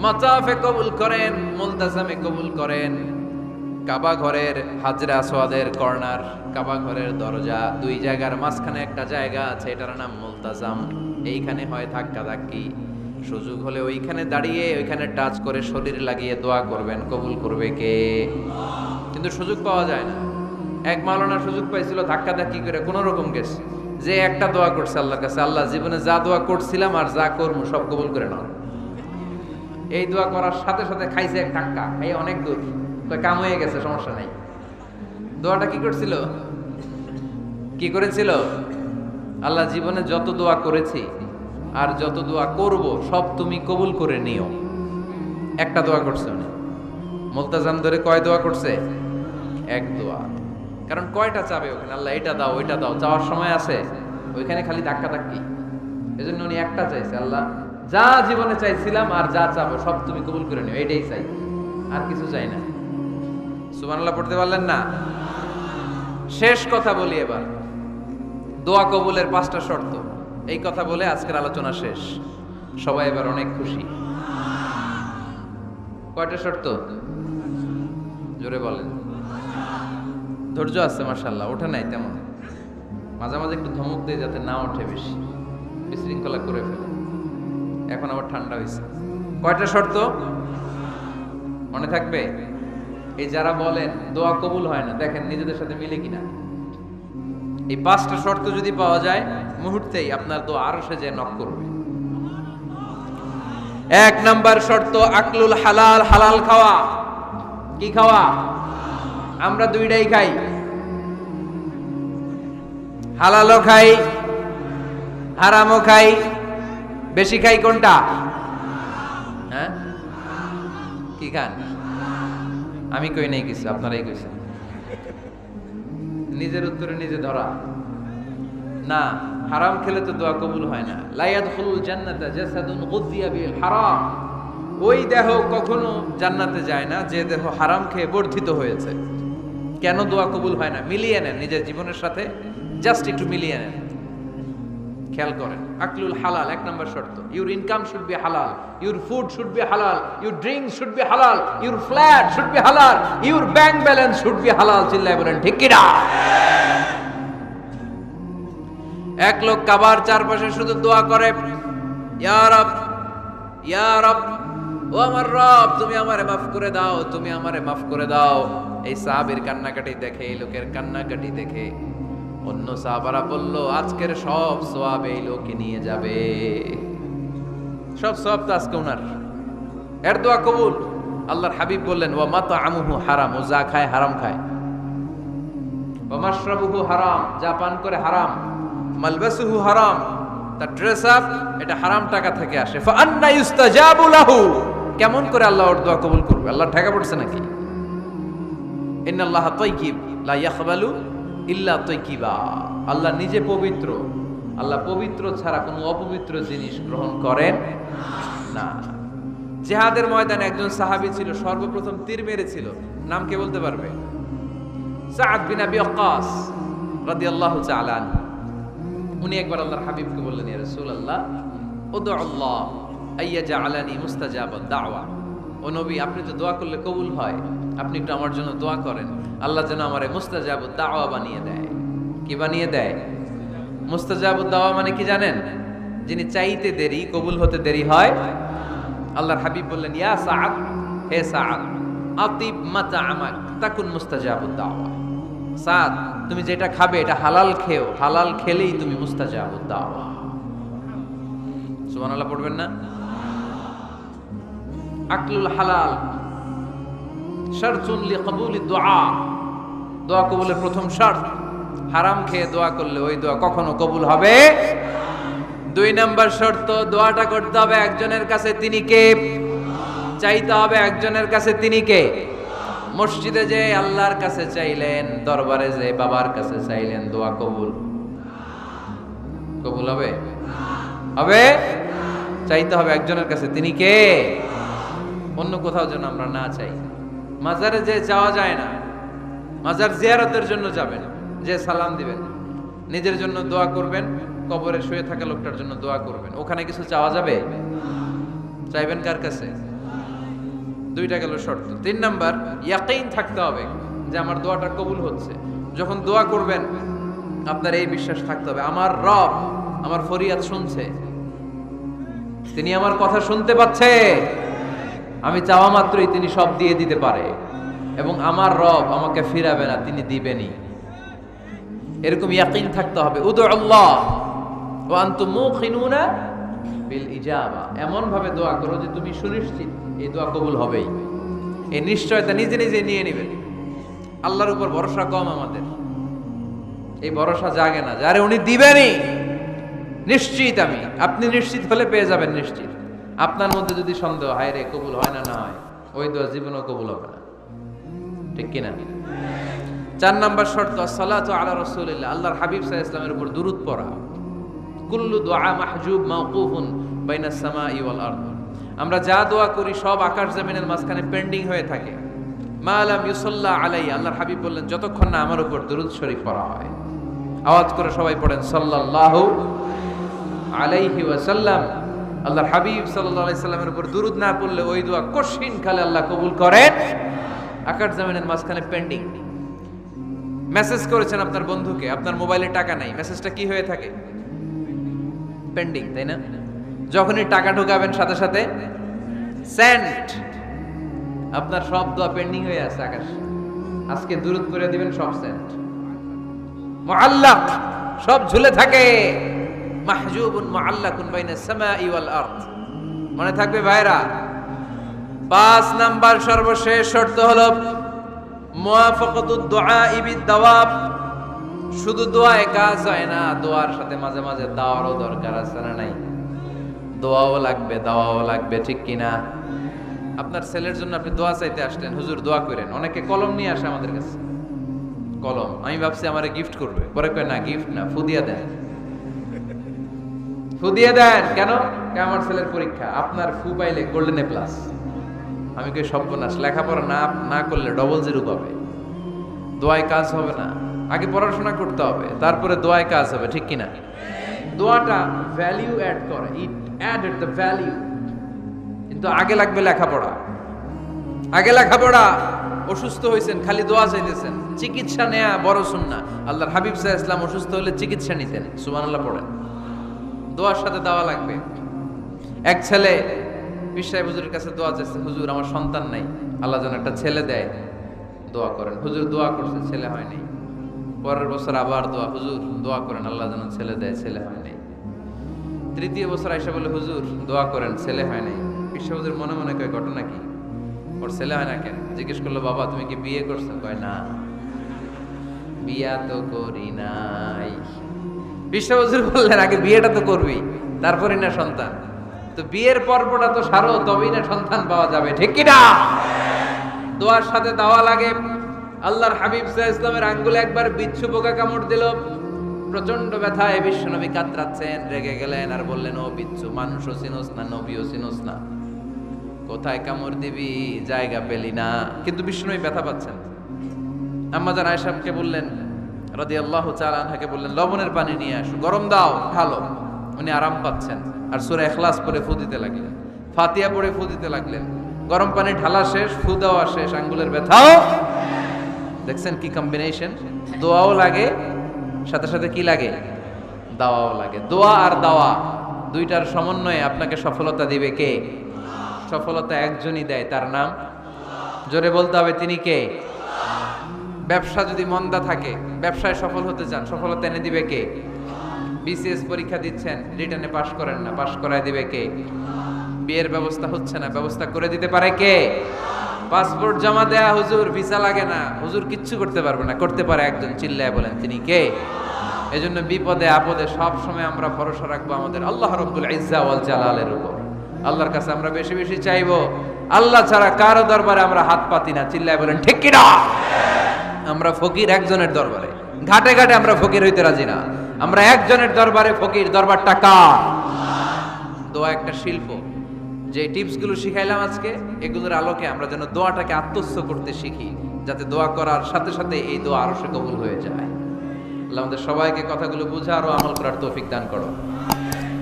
মাতাফে কবুল করেন, মুলতাজামে কবুল করেন। কাবা ঘরের হাজরা আসওয়াদের কর্নার, কাবা ঘরের দরজা, দুই জায়গার মাঝখানে একটা জায়গা আছে, এটার নাম মুলতাজাম। এইখানে হয় ধাক্কা ধাক্কি, সুযোগ হলে ওইখানে দাঁড়িয়ে ওইখানে টাচ করে শরীর লাগিয়ে দোয়া করবেন, কবুল করবে কে? কিন্তু সুযোগ পাওয়া যায় না। এক মাওলানা সুযোগ পাইছিল ধাক্কা ধাক্কি করে কোন রকম গেছে, যে একটা দোয়া করছে আল্লাহর কাছে, আল্লাহ জীবনে যা দোয়া করছিলাম আর যা করবো সব কবুল করে নাও। এই দোয়া করার সাথে সাথে খাইছে এক ধাক্কা, এই অনেক দূর, তো কাম হয়ে গেছে, সমস্যা নাই। দোয়াটা কি করছিল? কি করেছিল? আল্লাহ জীবনে যত দোয়া করেছি আর যত দোয়া করব সব তুমি কবুল করে নিও। একটা দোয়া করছে উনি। মুলতাজাম ধরে কয় দোয়া করছে? এক দোয়া। কারণ কয়টা চাবে ওখানে? আল্লাহ এটা দাও ওইটা দাও, চাওয়ার সময় আছে? ওইখানে খালি ধাক্কা ধাক্কি। এজন্য উনি একটা চাইছে, আল্লাহ যা জীবনে চাইছিলাম আর যা চাবো সব তুমি কবুল করে নিও, এইটাই চাই, আর কিছু চাই না। সুবহানাল্লাহ পড়তে পারলেন না? শেষ কথা বলি এবার, দোয়া কবুলের 5টা শর্ত। এই কথা বলে আজকের আলোচনা শেষ। সবাই এবার অনেক খুশি। কয়টা শর্ত? জোরে বলেন। ধৈর্য আছে মাশাআল্লাহ, ওঠে নাই তেমন, মাঝে মাঝে একটু ধমক দিয়ে যাতে না ওঠে, বেশি বিশৃঙ্খলা করে ফেলে। এখন আবার ঠান্ডা হয়েছে। কয়টা শর্ত? মনে থাকবে? এই যারা বলেন দোয়া কবুল হয় না, দেখেন নিজেদের সাথে মিলে কিনা। এই 5টা শর্ত যদি পাওয়া যায়, মুহূর্তেই আপনার দোয়া আরশে যে নক করবে। 1 নাম্বার শর্ত আকলুল হালাল, হালাল খাওয়া। কি খাওয়া? আমরা দুইটাই খাই, হালালও খাই হারামও খাই। বেশি খাই কোনটা? হ্যাঁ, কি খান? আমি কই নাই কিছু, আপনারাই কইছেন। নিজের উত্তরে নিজে ধরা না। হারাম খেলে তো দোয়া কবুল হয় না। লা ইয়াদখুলুল জান্নাতা জাসাদুন গুযিয়া বিল হারাম। ওই দেহ কখনো জান্নাতে যায় না যে দেহ হারাম খেয়ে বর্ধিত হয়েছে। কেন দোয়া কবুল হয় না? মিলিয়ে নেন নিজের জীবনের সাথে, জাস্ট একটু মিলিয়ে নেন, খেয়াল করেন। আকলুল হালাল 1 নাম্বার শর্ত। ইউর ইনকাম শুড বি হালাল, ইউর ফুড শুড বি হালাল, ইউর ড্রিঙ্ক শুড বি হালাল, ইউর ফ্ল্যাট শুড বি হালাল, your bank balance should be হালাল। চিল্লায় বলেন ঠিক কি না? এক লোক কাবার চারপাশে শুধু দোয়া করে, ইয়া রব, ইয়া রব, ও আমার রব, তুমি আমারে মাফ করে দাও, তুমি আমারে মাফ করে দাও। এই সাহাবীর কান্নাকাটি দেখে, এই লোকের কান্নাকাটি দেখে অন্য সাহাবারা বলল, আজকের সব সওয়াব এই লোকে নিয়ে যাবে। সব সওয়াব তো আজকে ওনার। এর দোয়া কবুল। আল্লাহর হাবিব বললেন, ওয়া মাতআমুহু হারাম, ও যা খায় হারাম খায়। ওয়া মাশরাবুহু হারাম, যা পান করে হারাম। মালবাসুহু হারাম, তার ড্রেস আপ এটা হারাম টাকা থেকে আসে। ফা আন্না ইউস্তাজাবু লাহু, কেমন করে আল্লাহ ওর দোয়া কবুল করবে? আল্লাহ ঠেকা পড়ছে নাকি? ইন্নাল্লাহা তাইয়িব লা ইয়াকবালু ইল্লা তাইয়িবা। আল্লাহ নিজে পবিত্র, আল্লাহ পবিত্র ছাড়া কোনো অপবিত্র জিনিস গ্রহণ করেন না। জিহাদের ময়দানে একজন সাহাবী ছিল, সর্বপ্রথম তীর মেরেছিল। নাম কে বলতে পারবে? সাআদ বিন আবি ওয়াক্কাস রাদিয়াল্লাহু তাআলা আনহু। উনি একবার আল্লাহর হাবিবকে বললেন, ইয়া রাসূলুল্লাহ, উদউল্লাহ আইয়াজআলানি মুস্তাজাবাদ দাওয়া। ও নবী, আপনি তো দোয়া করলে কবুল হয়, আপনি একটু আমার জন্য দোয়া করেন, আল্লাহ যেন আমারে মুস্তাজাবুদ দাওয়া বানিয়ে দেয়। কি বানিয়ে দেয়? মুস্তাজাবুদ দাওয়া মানে কি জানেন? যিনি চাইতে দেরি, কবুল হতে দেরি হয়। আল্লাহর হাবিব বললেন, ইয়া সাআদ, হে সাআদ, আতিব মাতআমাক তাকুন মুস্তাজাবুদ দাওয়া। সাদ, তুমি যেটা খাবে এটা হালাল খেও, হালাল খেলেই তুমি মুস্তাজাবুদ দাওয়া। সুবহানাল্লাহ পড়বেন না? আকলুল হালাল শারতুন লিকবুলি দুআ, দোয়া কবুলের প্রথম শর্ত। হারাম খেয়ে দোয়া করলে ওই দোয়া কখনো কবুল হবে। 2 নাম্বার শর্ত, দোয়াটা করতে হবে একজনের কাছে, তিনি কে? চাইতে হবে একজনের কাছে, তিনি কে? মসজিদে যে আল্লাহর কাছে চাইলেন, দরবারে যে বাবার কাছে চাইলেন, দোয়া কবুল কবুল হবে? হবে? চাইতে হবে একজনের কাছে, তিনি কে? অন্য কোথাও যেন আমরা না চাই। মাজারে যে যাওয়া যায় না, মাজার জিয়ারতের জন্য যাবেন, যে সালাম দিবেন, নিজের জন্য দোয়া করবেন, কবরে শুয়ে থাকা লোকটার জন্য দোয়া করবেন। ওখানে কিছু চাওয়া যাবে? চাইবেন কার কাছে? 2টা গেল শর্ত। 3 নাম্বার, ইয়াকিন থাকতে হবে যে আমার দোয়াটা কবুল হচ্ছে। যখন দোয়া করবেন আপনার এই বিশ্বাস থাকতে হবে, আমার রব আমার ফরিয়াদ শুনছে, তিনি আমার কথা শুনতে পাচ্ছে, আমি চাওয়া মাত্রই তিনি সব দিয়ে দিতে পারে, এবং আমার রব আমাকে ফিরাবে না, তিনি দিবেনই। এরকম ইয়াকিন থাকতে হবে। উদুল্লাহ ওয়া আনতুম মুকিনুনা বিল ইজাবা, এমন ভাবে দোয়া করো যে তুমি সুনিশ্চিত এই দোয়া কবুল হবেই। এই নিশ্চয়তা নিজে নিজে নিয়ে নেবেন। আল্লাহর উপর ভরসা কম আমাদের, এই ভরসা জাগে না, যারে উনি দিবেনই নিশ্চিত আমি। আপনি নিশ্চিত হলে পেয়ে যাবেন নিশ্চিত। আপনার মধ্যে যদি সন্দেহ, হায় রে কবুল হয় না, না হয়, ওই দোয়া জীবনও কবুল হবে না। ঠিক কিনা? 4 নাম্বার শর্ত, আসসালাতু আলা রাসূলিল্লাহ, আল্লাহর হাবিব সাল্লাল্লাহু আলাইহি ওয়াসাল্লামের উপর দুরূদ পড়া। কুল্লু দুআ মাহজুব মাওকুফুন বাইনাস সামাই ওয়াল আরদ, আমরা যা দোয়া করি সব আকাশ জমিনের মাঝখানে পেন্ডিং হয়ে থাকে। মা লাম ইউসাল্লা আলাইহি, আল্লাহর হাবিব বললেন যতক্ষণ না আমার উপর দুরূদ শরীফ পড়া হয়। আওয়াজ করে সবাই পড়েন সাল্লাল্লাহু আলাইহি ওয়াসাল্লাম। আল্লাহর হাবিব সাল্লাল্লাহু আলাইহি সাল্লামের উপর দুরূদ না পড়লে ওই দোয়া কঠিন কালে আল্লাহ কবুল করেন। আকাশ জমিনের মাঝখানে পেন্ডিং। মেসেজ করেছেন আপনার বন্ধুকে, আপনার মোবাইলে টাকা নাই, মেসেজটা কি হয়ে থাকে? পেন্ডিং, তাই না? যখনই টাকা ঢোকাবেন সাথে সাথে সেন্ড, আপনার সব দোয়া পেন্ডিং হয়ে আছে আকাশে। আজকে দুরূদ করে দিবেন, সব সেন্ট। মুআল্লাক, সব ঝুলে থাকে। মাহজুবুন মুআল্লাকুন বাইনাস সামাই ওয়াল আরদ। মনে থাকবে ভাইরা। 5 নাম্বার সর্বশেষ শর্ত হলো মুওয়াফাকাতুদ দুআ বিদ-দাওয়াব। শুধু দোয়ায় কাজ হয় না, দোয়ার সাথে মাঝে মাঝে দাওয়ারও দরকার আছে না নাই? দোয়াও লাগবে, দাওয়াও লাগবে, ঠিক কিনা? আপনার ছেলের জন্য আপনি দোয়া চাইতে আসলেন, হুজুর দোয়া করেন। অনেকে কলম নিয়ে আসে আমাদের কাছে, কলম। আমি ভাবছি আমারে গিফট করবে, পরে কয় না, গিফট না, ফুদিয়া দেন। ফুদিয়ে দেন কেন? আমার ছেলের পরীক্ষা, আপনার ফু পাইলে গোল্ডেন এ প্লাস। আমি কই সর্বনাশ, লেখাপড়া না করলে ডবল জিরো পাবে, দোয়ায় কাজ হবে না। আগে পড়াশোনা করতে হবে, তারপরে দোয়ায় কাজ হবে, ঠিক কিনা? দোয়াটা ভ্যালিউ অ্যাড করে, ইট অ্যাডেড দ্য ভ্যালিউ। কিন্তু আগে লাগবে লেখাপড়া, আগে লেখাপড়া। অসুস্থ হয়েছেন, খালি দোয়া চাইতেছেন। চিকিৎসা নেয়া বড় সুন্নাহ। আল্লাহর হাবিব সাল্লাল্লাহু আলাইহি ওয়াসাল্লাম অসুস্থ হলে চিকিৎসা নিতেন। সুবহানাল্লাহ পড়েন। দোয়ার সাথে দাওয়া লাগবে। এক ছেলে পীর সাহেব হুজুরের কাছে দোয়া চাইছে, হুজুর আমার সন্তান নাই, আল্লাহ যেন একটা ছেলে দেয়, দোয়া করেন। হুজুর দোয়া করছে, ছেলে হয় নাই। পরের বছর আবার দোয়া, হুজুর দোয়া করেন আল্লাহ যেন ছেলে দেয়, ছেলে হয় নাই। তৃতীয় বছর আইসা বলে, হুজুর দোয়া করেন, ছেলে হয় নাই। পীর সাহেব হুজুর মনে মনে কয়, ঘটনা কি? ওর ছেলে হয় না কেন? জিজ্ঞেস করলো, বাবা তুমি কি বিয়ে করছো? কয় না, বিয়া তো করি নাই। পীর সাহেব হুজুর বললেন, আগে বিয়েটা তো করবি, তারপরে না সন্তান। তো বিয়ের পর্বটা তো সারো, তবেই না সন্তান পাওয়া যাবে, ঠিক কিনা? দোয়ার সাথে দাওয়া লাগে। আল্লাহর হাবিব সাল্লাল্লাহু আলাইহি ওয়াসাল্লামের আঙ্গুলে একবার বিচ্ছু পোকা কামড় দিল। প্রচন্ড ব্যথায় বিশ্বনবী কাতরাচ্ছেন, রেগে গেলেন আর বললেন, ও বিচ্ছু, মানুষও চিনোস না, নবীও চিনোস না, কোথায় কামড় দিবি, জায়গা পেলি না। কিন্তু বিশ্বনবী ব্যথা পাচ্ছেন। আম্মা জান আয়েশাকে বললেন, রাদিয়াল্লাহু তাআলা আনহাকে বললেন, লবণের পানি নিয়ে আসো, গরম দাও, ভালো। উনি আরাম পাচ্ছেন আর সূরা ইখলাস পড়ে ফু দিতে লাগলেন, ফাতিহা পড়ে ফু দিতে লাগলেন। গরম পানি ঢালা শেষ, ফু দেওয়া শেষ, আঙ্গুলের ব্যথাও। দেখছেন কি কম্বিনেশন? দোয়াও লাগে, সাথে সাথে কি লাগে? দাওয়াও লাগে। দোয়া আর দাওয়া দুইটার সমন্বয়ে আপনাকে সফলতা দিবে কে? সফলতা একজনই দেয়, তার নাম, জোরে বলতে হবে, তিনি কে? ব্যবসা যদি মন্দা থাকে, ব্যবসায় সফল হতে চান, সফলতা এনে দিবে কে? বিসিএস পরীক্ষা দিচ্ছেন, রিটেনে পাশ করেন না, পাশ করায় দিবে কে? বিয়ের ব্যবস্থা হচ্ছে না, ব্যবস্থা করে দিতে পারে কে? পাসপোর্ট জমা দেয়া, হুজুর ভিসা লাগে না, হুজুর কিচ্ছু করতে পারবে না, করতে পারে একজন, চিল্লায় বলেন তিনি কে? এজন্য বিপদে আপদে সব সময় আমরা ভরসা রাখবো আমাদের আল্লাহ রাব্বুল ইজ্জা ওয়াল জালালের উপর। আল্লাহর কাছে আমরা বেশি বেশি চাইবো। আল্লাহ ছাড়া কারো দরবারে আমরা হাত পাতি না, চিল্লায় বলেন ঠিক কি না? আমরা ফকির একজনের দরবারে, ঘাটে ঘাটে আমরা ফকির হইতে রাজি না, আমরা একজনের দরবারে ফকির। দরবারটা কার? দোয়া একটা শিল্প। যে টিপস গুলো শিখাইলাম আজকে, এগুলোর আলোকে আমরা যেন দোয়াটাকে আত্মস্থ করতে শিখি, যাতে দোয়া করার সাথে সাথে এই দোয়া আরো সে কবুল হয়ে যায়। আল্লাহ আমাদের সবাইকে কথাগুলো বুঝার ও আমল করার তৌফিক দান করো।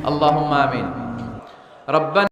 আল্লাহুম্মা আমিন। রব্বানা